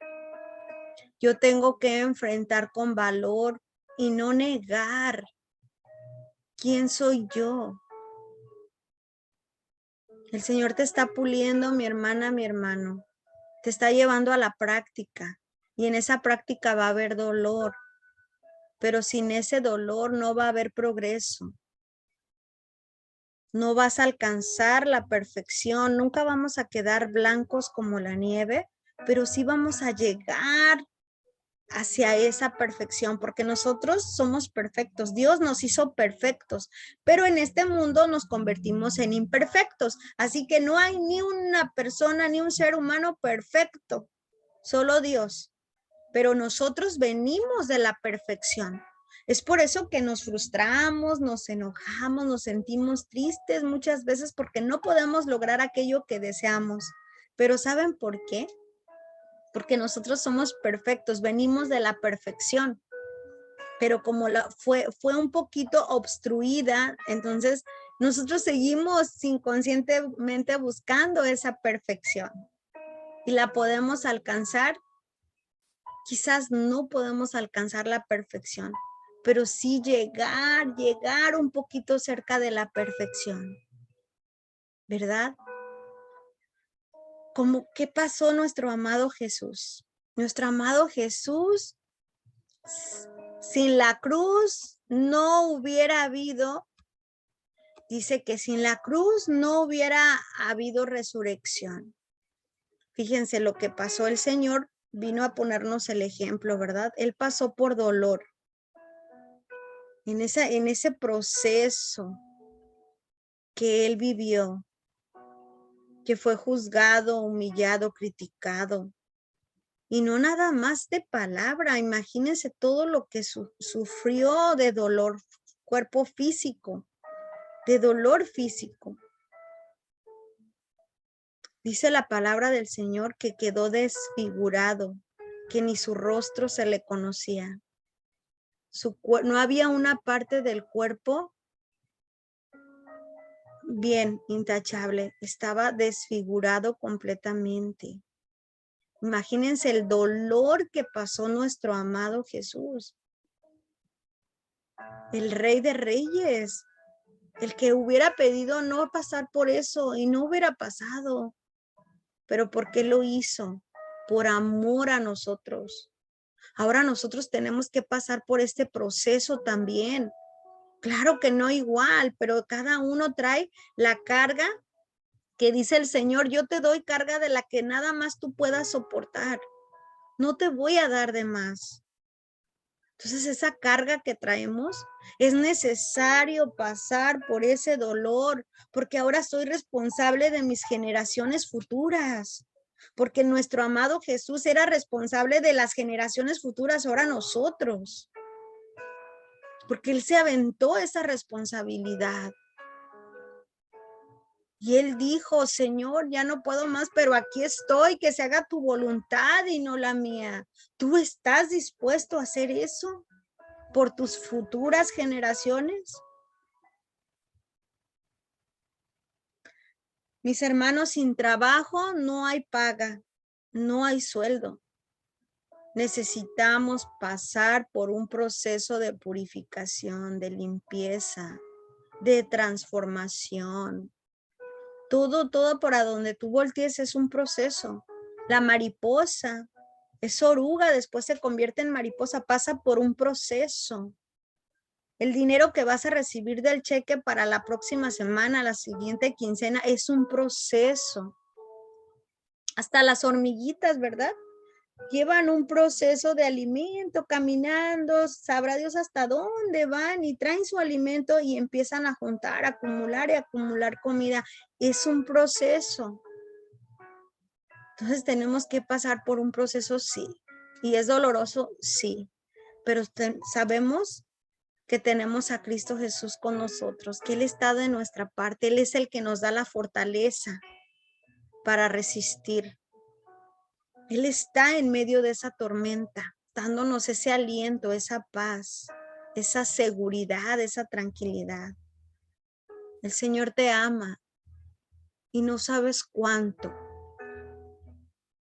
Yo tengo que enfrentar con valor y no negar quién soy yo. El Señor te está puliendo, mi hermana, mi hermano. Te está llevando a la práctica y en esa práctica va a haber dolor, pero sin ese dolor no va a haber progreso. No vas a alcanzar la perfección, nunca vamos a quedar blancos como la nieve, pero sí vamos a llegar hacia esa perfección, porque nosotros somos perfectos. Dios nos hizo perfectos, pero en este mundo nos convertimos en imperfectos. Así que no hay ni una persona, ni un ser humano perfecto, solo Dios. Pero nosotros venimos de la perfección. Es por eso que nos frustramos, nos enojamos, nos sentimos tristes muchas veces porque no podemos lograr aquello que deseamos. Pero ¿saben por qué? Porque nosotros somos perfectos, venimos de la perfección. pero como fue un poquito obstruida, entonces nosotros seguimos inconscientemente buscando esa perfección y la podemos alcanzar. Quizás no podemos alcanzar la perfección, pero sí llegar un poquito cerca de la perfección, ¿verdad? Como, ¿qué pasó nuestro amado Jesús? Nuestro amado Jesús, sin la cruz no hubiera habido, dice que sin la cruz no hubiera habido resurrección. Fíjense lo que pasó. El Señor vino a ponernos el ejemplo, ¿verdad? Él pasó por dolor. En ese proceso que Él vivió, que fue juzgado, humillado, criticado. Y no nada más de palabra, imagínense todo lo que sufrió de dolor, cuerpo físico, de dolor físico. Dice la palabra del Señor que quedó desfigurado, que ni su rostro se le conocía. No había una parte del cuerpo bien intachable, estaba desfigurado completamente. Imagínense el dolor que pasó nuestro amado Jesús, el Rey de Reyes, el que hubiera pedido no pasar por eso y no hubiera pasado. Pero ¿por qué lo hizo? Por amor a nosotros. Ahora nosotros tenemos que pasar por este proceso también. Claro que no igual, pero cada uno trae la carga que dice el Señor, yo te doy carga de la que nada más tú puedas soportar. No te voy a dar de más. Entonces esa carga que traemos es necesario pasar por ese dolor, porque ahora soy responsable de mis generaciones futuras, porque nuestro amado Jesús era responsable de las generaciones futuras, ahora nosotros, porque Él se aventó esa responsabilidad. Y Él dijo, Señor, ya no puedo más, pero aquí estoy, que se haga tu voluntad y no la mía. ¿Tú estás dispuesto a hacer eso por tus futuras generaciones? Mis hermanos, sin trabajo no hay paga, no hay sueldo. Necesitamos pasar por un proceso de purificación, de limpieza, de transformación. Todo para donde tú voltees es un proceso. La mariposa es oruga, después se convierte en mariposa, pasa por un proceso. El dinero que vas a recibir del cheque para la próxima semana, la siguiente quincena, es un proceso. Hasta las hormiguitas, ¿verdad? Llevan un proceso de alimento, caminando, sabrá Dios hasta dónde van y traen su alimento y empiezan a juntar, acumular y acumular comida. Es un proceso. Entonces tenemos que pasar por un proceso, sí. Y es doloroso, sí. Pero sabemos que tenemos a Cristo Jesús con nosotros, que Él está de nuestra parte. Él es el que nos da la fortaleza para resistir. Él está en medio de esa tormenta, dándonos ese aliento, esa paz, esa seguridad, esa tranquilidad. El Señor te ama y no sabes cuánto.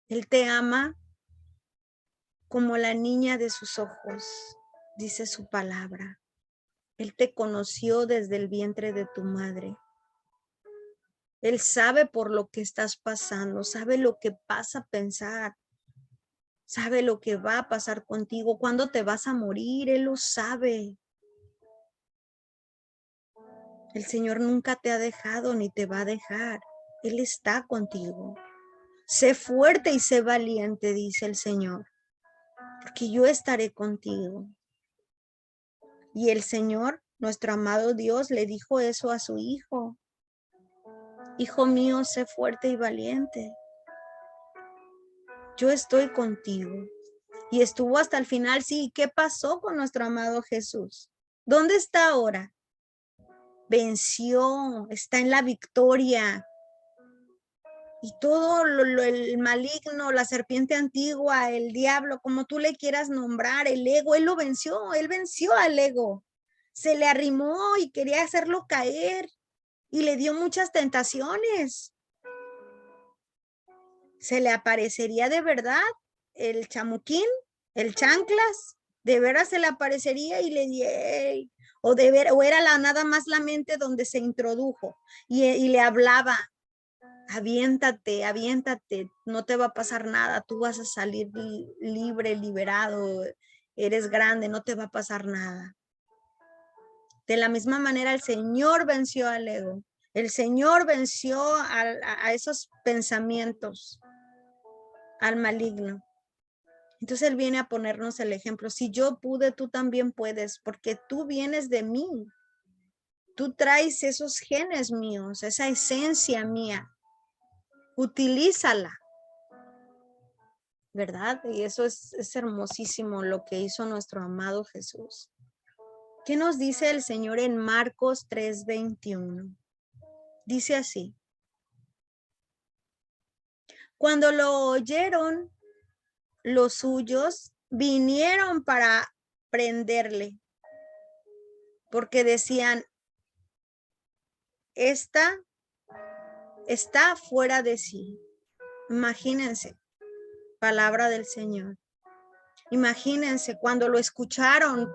Él te ama como la niña de sus ojos, dice su palabra. Él te conoció desde el vientre de tu madre. Él sabe por lo que estás pasando, sabe lo que vas a pensar, sabe lo que va a pasar contigo, cuándo te vas a morir, Él lo sabe. El Señor nunca te ha dejado ni te va a dejar. Él está contigo. Sé fuerte y sé valiente, dice el Señor, porque yo estaré contigo. Y el Señor, nuestro amado Dios, le dijo eso a su hijo. Hijo mío, sé fuerte y valiente. Yo estoy contigo. Y estuvo hasta el final, sí. ¿Qué pasó con nuestro amado Jesús? ¿Dónde está ahora? Venció, está en la victoria. y todo el maligno, la serpiente antigua, el diablo, como tú le quieras nombrar, el ego, él venció al ego. Se le arrimó y quería hacerlo caer y le dio muchas tentaciones. Se le aparecería de verdad el chamuquín, el chanclas, de veras se le aparecería y le di, o era nada más la mente donde se introdujo y le hablaba. Aviéntate, aviéntate, no te va a pasar nada, tú vas a salir libre, liberado, eres grande, no te va a pasar nada. De la misma manera, el Señor venció al ego, el Señor venció a esos pensamientos, al maligno. Entonces Él viene a ponernos el ejemplo. Si yo pude, tú también puedes, porque tú vienes de mí. Tú traes esos genes míos, esa esencia mía. Utilízala, ¿verdad? Y eso es hermosísimo lo que hizo nuestro amado Jesús. ¿Qué nos dice el Señor en Marcos 3:21? Dice así: cuando lo oyeron, los suyos vinieron para prenderle, porque decían, esta está fuera de sí. Imagínense, palabra del Señor. Imagínense cuando lo escucharon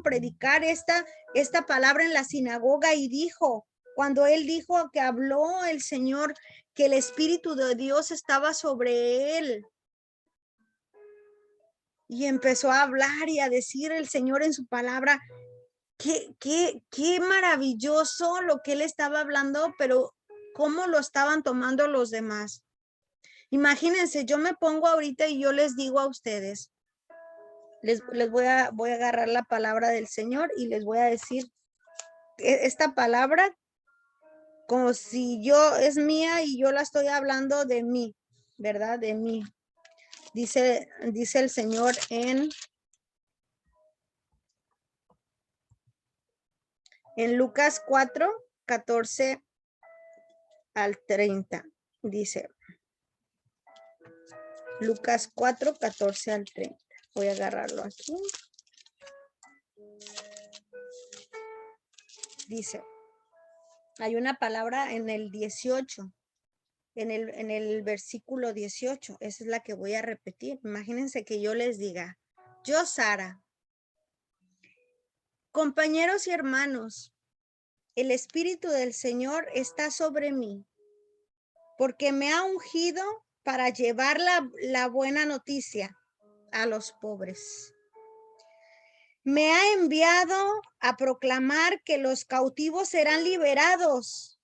predicar esta palabra en la sinagoga y dijo, cuando él dijo que habló el Señor, que el Espíritu de Dios estaba sobre él. Y empezó a hablar y a decir el Señor en su palabra, qué maravilloso lo que él estaba hablando, pero cómo lo estaban tomando los demás. Imagínense, yo me pongo ahorita y yo les digo a ustedes, les voy a agarrar la palabra del Señor y les voy a decir esta palabra como si yo es mía y yo la estoy hablando de mí, ¿verdad? De mí. Dice el Señor en Lucas 4:14 al 30. Dice Lucas 4:14 al 30. Voy a agarrarlo aquí. Dice, hay una palabra en el 18, en el versículo 18. Esa es la que voy a repetir. Imagínense que yo les diga, yo, Sara, compañeros y hermanos, el Espíritu del Señor está sobre mí, porque me ha ungido para llevar la buena noticia a los pobres. Me ha enviado a proclamar que los cautivos serán liberados,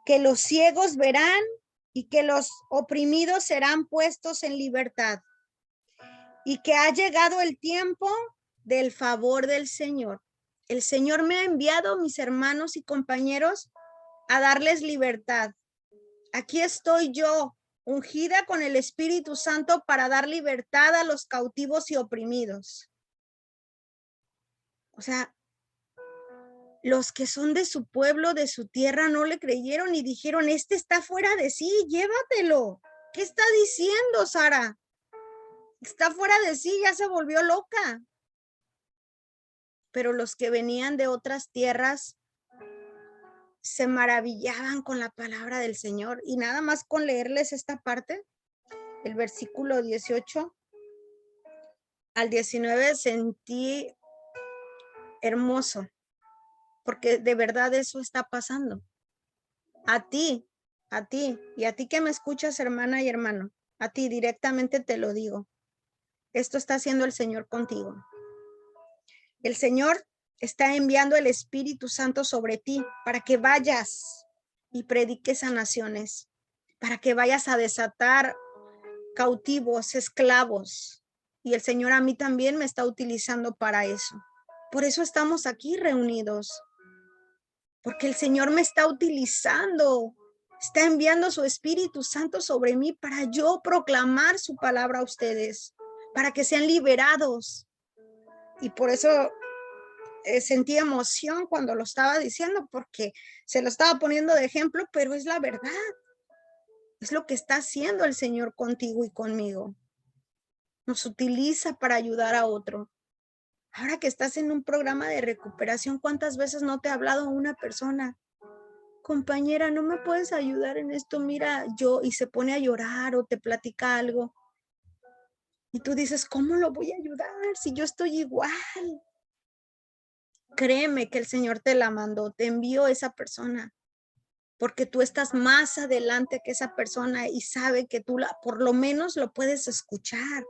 que los ciegos verán y que los oprimidos serán puestos en libertad, y que ha llegado el tiempo del favor del Señor. El Señor me ha enviado, mis hermanos y compañeros, a darles libertad. Aquí estoy yo, ungida con el Espíritu Santo para dar libertad a los cautivos y oprimidos. O sea, los que son de su pueblo, de su tierra, no le creyeron y dijeron, este está fuera de sí, llévatelo. ¿Qué está diciendo, Sara? Está fuera de sí, ya se volvió loca. Pero los que venían de otras tierras se maravillaban con la palabra del Señor. Y nada más con leerles esta parte, el versículo 18 al 19, sentí hermoso, porque de verdad eso está pasando. A ti y a ti que me escuchas, hermana y hermano, a ti directamente te lo digo. Esto está haciendo el Señor contigo. El Señor está enviando el Espíritu Santo sobre ti para que vayas y prediques a naciones, para que vayas a desatar cautivos, esclavos. Y el Señor a mí también me está utilizando para eso. Por eso estamos aquí reunidos, porque el Señor me está utilizando, está enviando su Espíritu Santo sobre mí para yo proclamar su palabra a ustedes, para que sean liberados. Y por eso sentí emoción cuando lo estaba diciendo, porque se lo estaba poniendo de ejemplo, pero es la verdad. Es lo que está haciendo el Señor contigo y conmigo. Nos utiliza para ayudar a otro. Ahora que estás en un programa de recuperación, ¿cuántas veces no te ha hablado una persona? Compañera, ¿no me puedes ayudar en esto? Mira, y se pone a llorar o te platica algo. Y tú dices, ¿cómo lo voy a ayudar si yo estoy igual? Créeme que el Señor te la mandó, te envió esa persona, porque tú estás más adelante que esa persona y sabe que tú por lo menos lo puedes escuchar.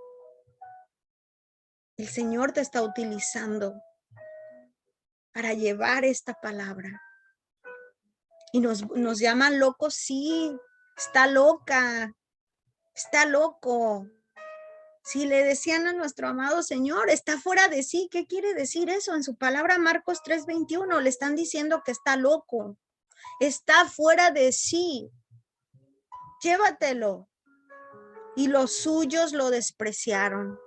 El Señor te está utilizando para llevar esta palabra. Y nos llaman locos, sí, está loca, está loco. Si le decían a nuestro amado Señor, está fuera de sí, ¿qué quiere decir eso? En su palabra Marcos 3:21 le están diciendo que está loco, está fuera de sí, llévatelo. Y los suyos lo despreciaron.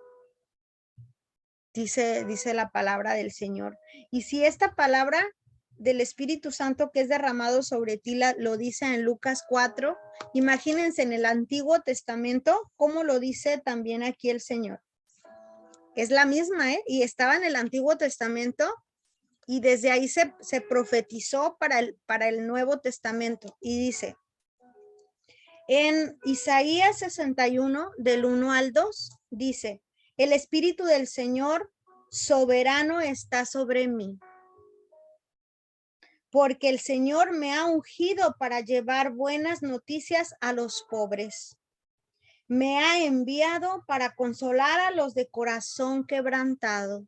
Dice la palabra del Señor. Y si esta palabra del Espíritu Santo que es derramado sobre ti lo dice en Lucas 4, imagínense en el Antiguo Testamento cómo lo dice también aquí el Señor. Es la misma, y estaba en el Antiguo Testamento y desde ahí se profetizó para el Nuevo Testamento. Y dice, en Isaías 61, del 1 al 2, dice, el Espíritu del Señor soberano está sobre mí, porque el Señor me ha ungido para llevar buenas noticias a los pobres. Me ha enviado para consolar a los de corazón quebrantado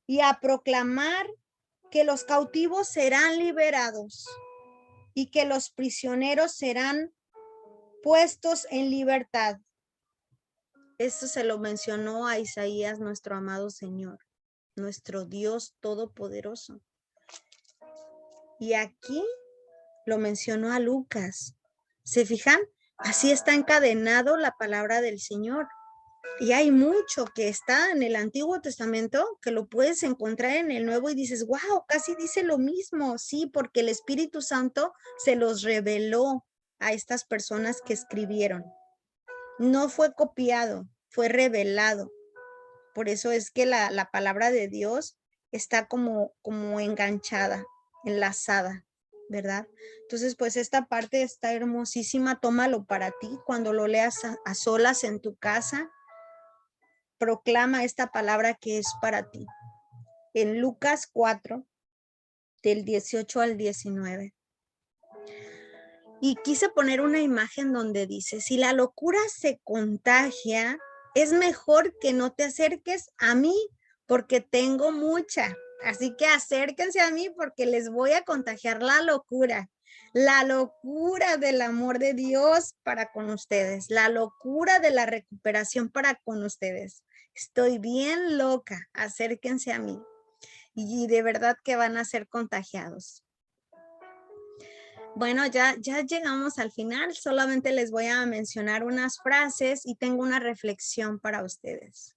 y a proclamar que los cautivos serán liberados y que los prisioneros serán puestos en libertad. Esto se lo mencionó a Isaías, nuestro amado Señor, nuestro Dios todopoderoso. Y aquí lo mencionó a Lucas. ¿Se fijan? Así está encadenado la palabra del Señor. Y hay mucho que está en el Antiguo Testamento que lo puedes encontrar en el Nuevo y dices, wow, casi dice lo mismo. Sí, porque el Espíritu Santo se los reveló a estas personas que escribieron. No fue copiado, fue revelado. Por eso es que la palabra de Dios está como enganchada, enlazada, ¿verdad? Entonces, pues esta parte está hermosísima, tómalo para ti. Cuando lo leas a solas en tu casa, proclama esta palabra que es para ti. En Lucas 4, del 18 al 19. Y quise poner una imagen donde dice, si la locura se contagia, es mejor que no te acerques a mí porque tengo mucha. Así que acérquense a mí porque les voy a contagiar la locura del amor de Dios para con ustedes, la locura de la recuperación para con ustedes. Estoy bien loca, acérquense a mí y de verdad que van a ser contagiados. Bueno, ya llegamos al final, solamente les voy a mencionar unas frases y tengo una reflexión para ustedes.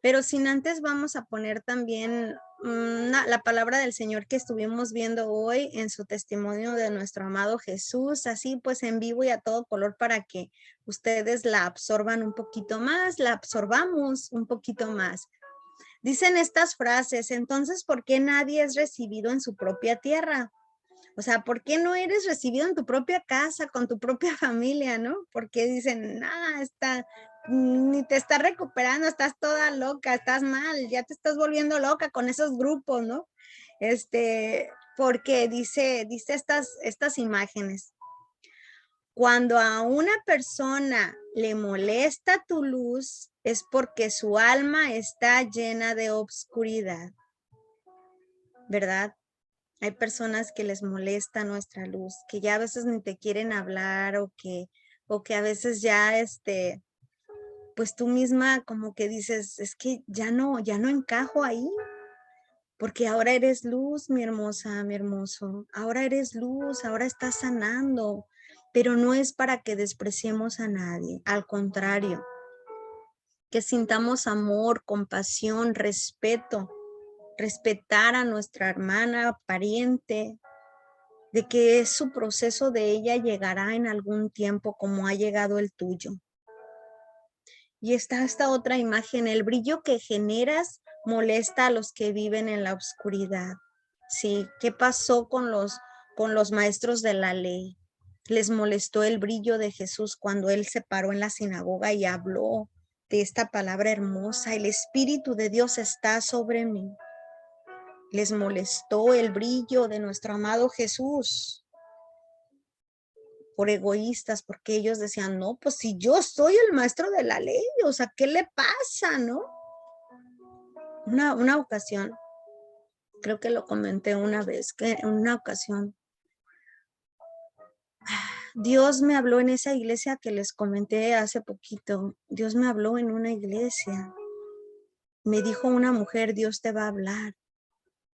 Pero sin antes vamos a poner también la palabra del Señor que estuvimos viendo hoy en su testimonio de nuestro amado Jesús, así pues en vivo y a todo color para que ustedes la absorban un poquito más, la absorbamos un poquito más. Dicen estas frases, entonces, ¿por qué nadie es recibido en su propia tierra? O sea, ¿por qué no eres recibido en tu propia casa, con tu propia familia, no? Porque dicen, ni te estás recuperando, estás toda loca, estás mal, ya te estás volviendo loca con esos grupos, ¿no? Porque dice estas imágenes. Cuando a una persona le molesta tu luz, es porque su alma está llena de obscuridad, ¿verdad? Hay personas que les molesta nuestra luz, que ya a veces ni te quieren hablar o que a veces ya pues tú misma como que dices, es que ya no encajo ahí, porque ahora eres luz, mi hermosa, mi hermoso, ahora eres luz, ahora estás sanando, pero no es para que despreciemos a nadie, al contrario, que sintamos amor, compasión, respeto, respetar a nuestra hermana, pariente, de que su proceso de ella llegará en algún tiempo como ha llegado el tuyo. Y está esta otra imagen, el brillo que generas molesta a los que viven en la oscuridad. Sí, ¿qué pasó con los maestros de la ley? Les molestó el brillo de Jesús cuando él se paró en la sinagoga y habló de esta palabra hermosa, el Espíritu de Dios está sobre mí. Les molestó el brillo de nuestro amado Jesús por egoístas, porque ellos decían, no, pues si yo soy el maestro de la ley, o sea, ¿qué le pasa, no? Una ocasión, creo que lo comenté una vez, que en una ocasión, Dios me habló en esa iglesia que les comenté hace poquito, Dios me habló en una iglesia, me dijo una mujer, Dios te va a hablar,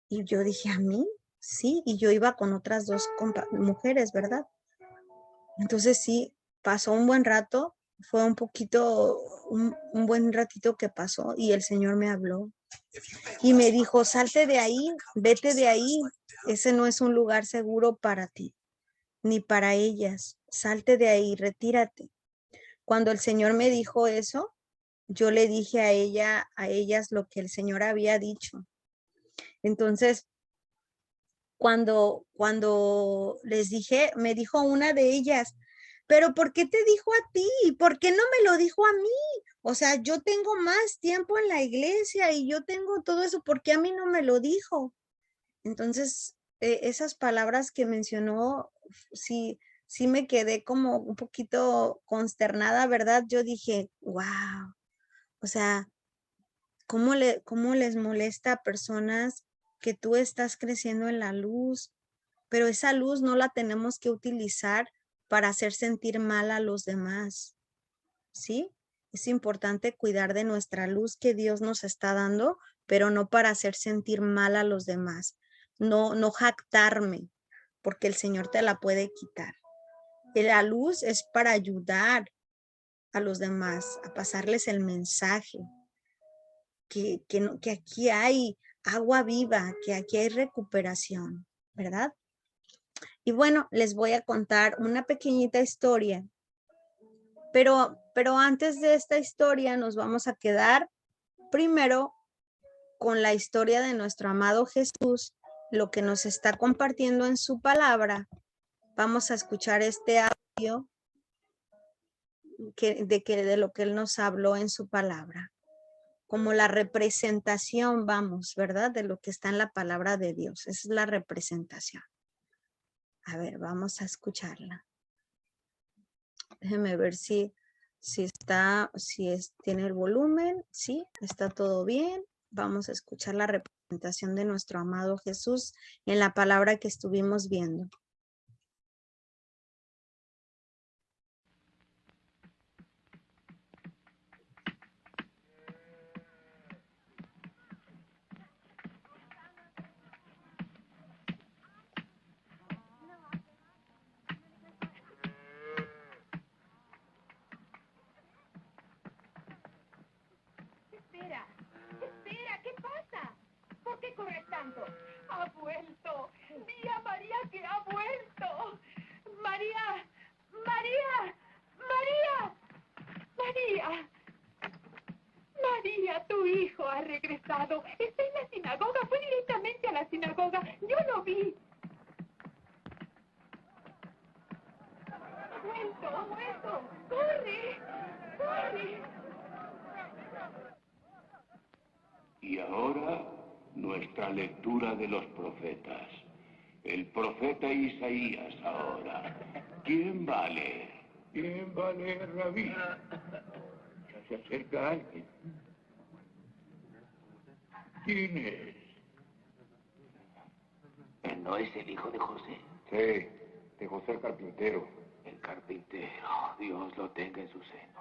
y yo dije, ¿a mí? Sí, y yo iba con otras dos mujeres, ¿verdad? Entonces sí, pasó un buen rato, fue un poquito, un buen ratito que pasó y el Señor me habló y me dijo, salte de ahí, vete de ahí, ese no es un lugar seguro para ti, ni para ellas, salte de ahí, retírate. Cuando el Señor me dijo eso, yo le dije a ellas lo que el Señor había dicho. Entonces, cuando les dije, me dijo una de ellas, pero ¿por qué te dijo a ti? ¿Por qué no me lo dijo a mí? O sea, yo tengo más tiempo en la iglesia y yo tengo todo eso, ¿por qué a mí no me lo dijo? Entonces, esas palabras que mencionó, sí, sí me quedé como un poquito consternada, ¿verdad? Yo dije, wow, o sea, ¿cómo les molesta a personas que tú estás creciendo en la luz? Pero esa luz no la tenemos que utilizar para hacer sentir mal a los demás, ¿sí? Es importante cuidar de nuestra luz que Dios nos está dando, pero no para hacer sentir mal a los demás. No jactarme, porque el Señor te la puede quitar. La luz es para ayudar a los demás, a pasarles el mensaje, que aquí hay agua viva, que aquí hay recuperación, ¿verdad? Y bueno, les voy a contar una pequeñita historia, pero antes de esta historia nos vamos a quedar primero con la historia de nuestro amado Jesús, lo que nos está compartiendo en su palabra. Vamos a escuchar este audio de lo que él nos habló en su palabra, como la representación, vamos, ¿verdad? De lo que está en la palabra de Dios. Esa es la representación. A ver, vamos a escucharla. Déjenme ver si tiene el volumen. Sí, está todo bien. Vamos a escuchar la representación de nuestro amado Jesús en la palabra que estuvimos viendo. Espera, ¿qué pasa? ¿Por qué corres tanto? Ha vuelto. Vi a María que ha vuelto. María, María, María, María. María, tu hijo ha regresado. Está en la sinagoga. Fue directamente a la sinagoga. Yo lo vi. Ha vuelto, ha vuelto. Corre, corre. Y ahora, nuestra lectura de los profetas. El profeta Isaías ahora. ¿Quién va a leer? ¿Quién va a leer, Rabí? Ya se acerca alguien. ¿Quién es? ¿No es el hijo de José? Sí, de José el carpintero. El carpintero. Dios lo tenga en su seno.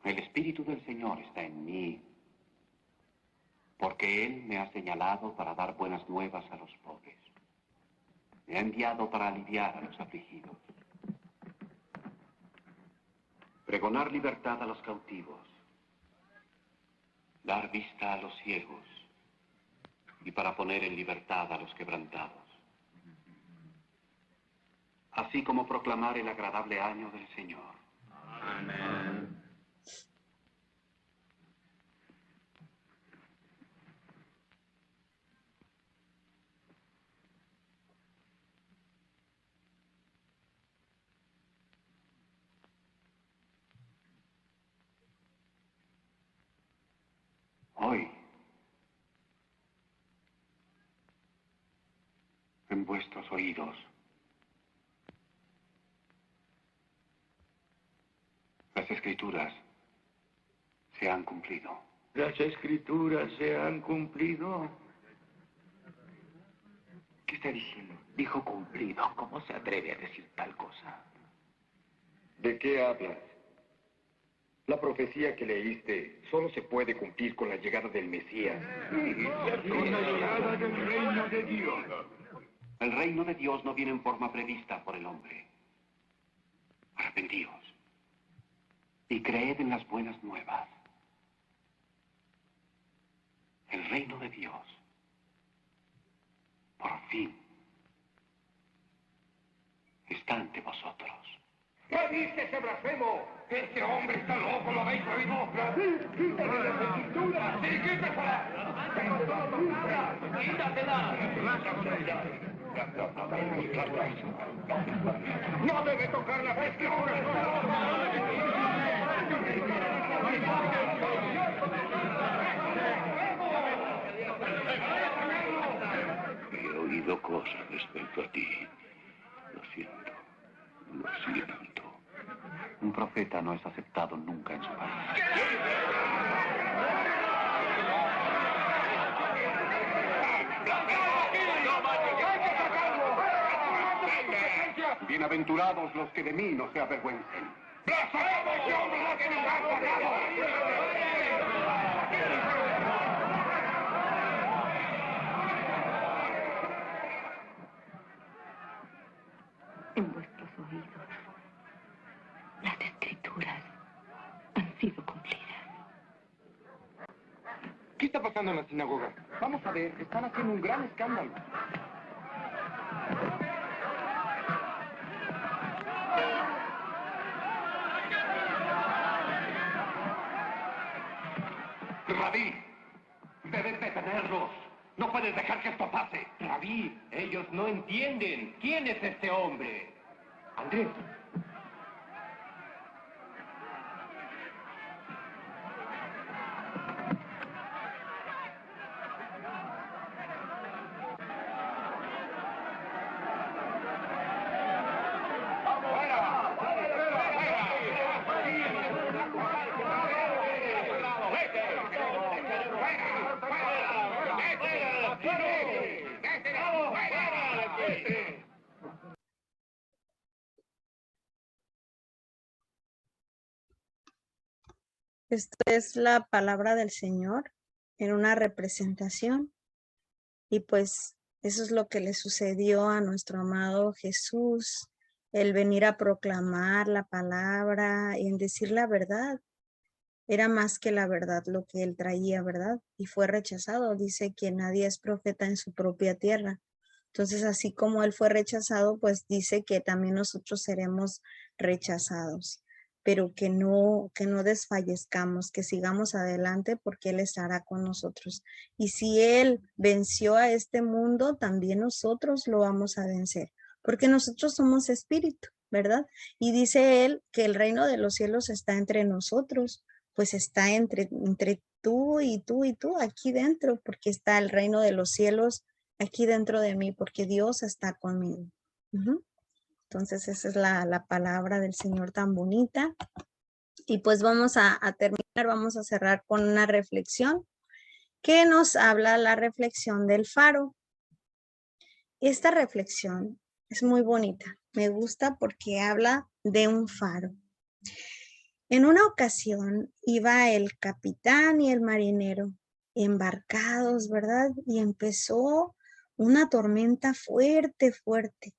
El Espíritu del Señor está en mí, porque Él me ha señalado para dar buenas nuevas a los pobres. Me ha enviado para aliviar a los afligidos, pregonar libertad a los cautivos, dar vista a los ciegos y para poner en libertad a los quebrantados, así como proclamar el agradable año del Señor. Amén. Hoy, en vuestros oídos, las Escrituras se han cumplido. Las Escrituras se han cumplido. ¿Qué está diciendo? Dijo cumplido. ¿Cómo se atreve a decir tal cosa? ¿De qué hablas? La profecía que leíste solo se puede cumplir con la llegada del Mesías. Con la llegada del reino de Dios. El reino de Dios no viene en forma prevista por el hombre. Arrepentíos y creed en las buenas nuevas. El reino de Dios, por fin, está ante vosotros. ¿Qué dice ese blasfemo? ¡Este hombre está loco! ¿Lo habéis oído? ¡Quítale las Escrituras! ¡Sí, quítasela! ¡Quítasela! ¡No debe tocar las Escrituras! He oído cosas respecto a ti. Lo siento. Lo siento. Un profeta no es aceptado nunca en su país. Bienaventurados los que de mí no se avergüencen. ¡Blasfemo! ¡Ese hombre no tiene nada sacado! En vuestros oídos, las Escrituras han sido cumplidas. ¿Qué está pasando en la sinagoga? Vamos a ver, están haciendo un gran escándalo. Rabí, debes detenerlos. No puedes dejar que esto pase. Rabí, ellos no entienden. ¿Quién es este hombre? Andrés. Esto es la palabra del Señor en una representación y pues eso es lo que le sucedió a nuestro amado Jesús, el venir a proclamar la palabra y en decir la verdad. Era más que la verdad lo que él traía, ¿verdad? Y fue rechazado. Dice que nadie es profeta en su propia tierra. Entonces, así como él fue rechazado, pues dice que también nosotros seremos rechazados, pero que no desfallezcamos, que sigamos adelante porque él estará con nosotros. Y si él venció a este mundo, también nosotros lo vamos a vencer, porque nosotros somos espíritu, ¿verdad? Y dice él que el reino de los cielos está entre nosotros, pues está entre tú y tú y tú aquí dentro, porque está el reino de los cielos aquí dentro de mí, porque Dios está conmigo. Entonces esa es la palabra del Señor tan bonita. Y pues vamos a terminar, vamos a cerrar con una reflexión que nos habla la reflexión del faro. Esta reflexión es muy bonita, me gusta porque habla de un faro. En una ocasión iba el capitán y el marinero embarcados, ¿verdad? Y empezó una tormenta fuerte, fuerte.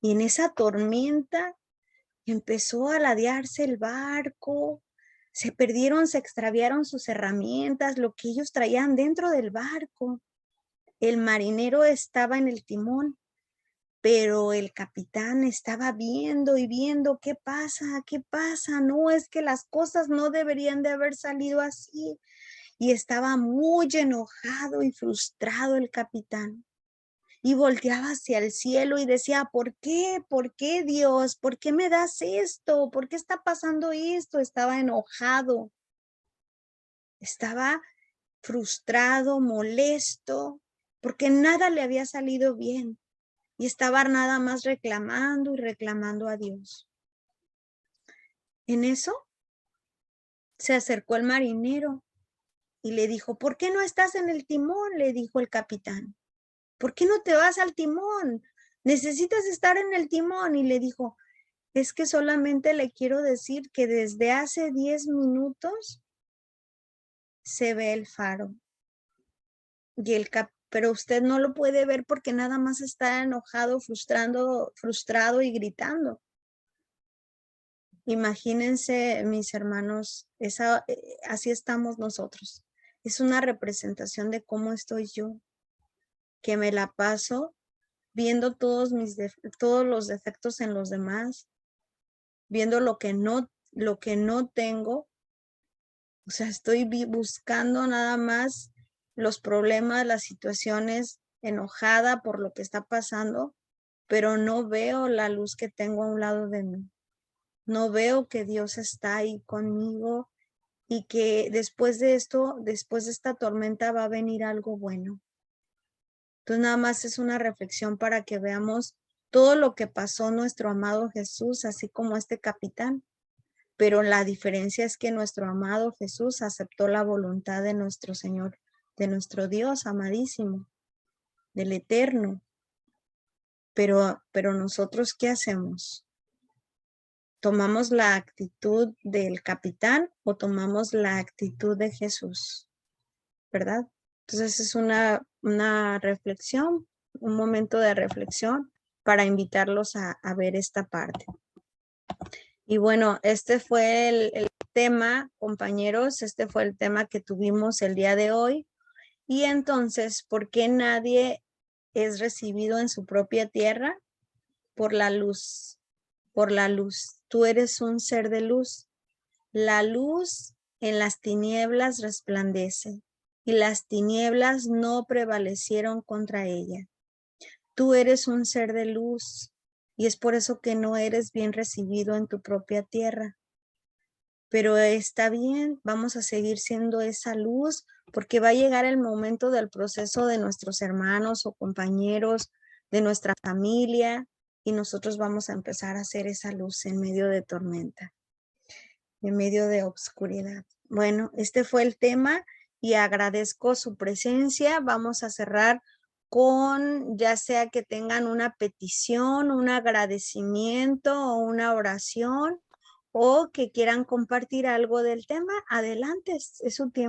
Y en esa tormenta empezó a ladearse el barco, se perdieron, se extraviaron sus herramientas, lo que ellos traían dentro del barco. El marinero estaba en el timón, pero el capitán estaba viendo y viendo qué pasa, no, es que las cosas no deberían de haber salido así. Y estaba muy enojado y frustrado el capitán. Y volteaba hacia el cielo y decía, ¿por qué? ¿Por qué, Dios? ¿Por qué me das esto? ¿Por qué está pasando esto? Estaba enojado. Estaba frustrado, molesto, porque nada le había salido bien. Y estaba nada más reclamando y reclamando a Dios. En eso se acercó el marinero y le dijo, ¿por qué no estás en el timón? Le dijo el capitán. ¿Por qué no te vas al timón? Necesitas estar en el timón. Y le dijo, es que solamente le quiero decir que desde hace 10 minutos se ve el faro. Y pero usted no lo puede ver porque nada más está enojado, frustrado y gritando. Imagínense, mis hermanos, así estamos nosotros. Es una representación de cómo estoy yo, que me la paso viendo todos los defectos en los demás, viendo lo que no tengo. O sea, estoy buscando nada más los problemas, las situaciones, enojada por lo que está pasando, pero no veo la luz que tengo a un lado de mí. No veo que Dios está ahí conmigo y que después de esta tormenta va a venir algo bueno. Entonces nada más es una reflexión para que veamos todo lo que pasó nuestro amado Jesús, así como este capitán. Pero la diferencia es que nuestro amado Jesús aceptó la voluntad de nuestro Señor, de nuestro Dios amadísimo, del eterno. Pero nosotros, ¿qué hacemos? ¿Tomamos la actitud del capitán o tomamos la actitud de Jesús? ¿Verdad? Entonces es una reflexión, un momento de reflexión para invitarlos a ver esta parte. Y bueno, este fue el tema, compañeros, este fue el tema que tuvimos el día de hoy. Y entonces, ¿por qué nadie es recibido en su propia tierra? Por la luz, por la luz. Tú eres un ser de luz. La luz en las tinieblas resplandece y las tinieblas no prevalecieron contra ella. Tú eres un ser de luz y es por eso que no eres bien recibido en tu propia tierra. Pero está bien, vamos a seguir siendo esa luz porque va a llegar el momento del proceso de nuestros hermanos o compañeros, de nuestra familia, y nosotros vamos a empezar a hacer esa luz en medio de tormenta, en medio de obscuridad. Bueno, este fue el tema y agradezco su presencia. Vamos a cerrar con ya sea que tengan una petición, un agradecimiento o una oración, o que quieran compartir algo del tema. Adelante, es su tiempo.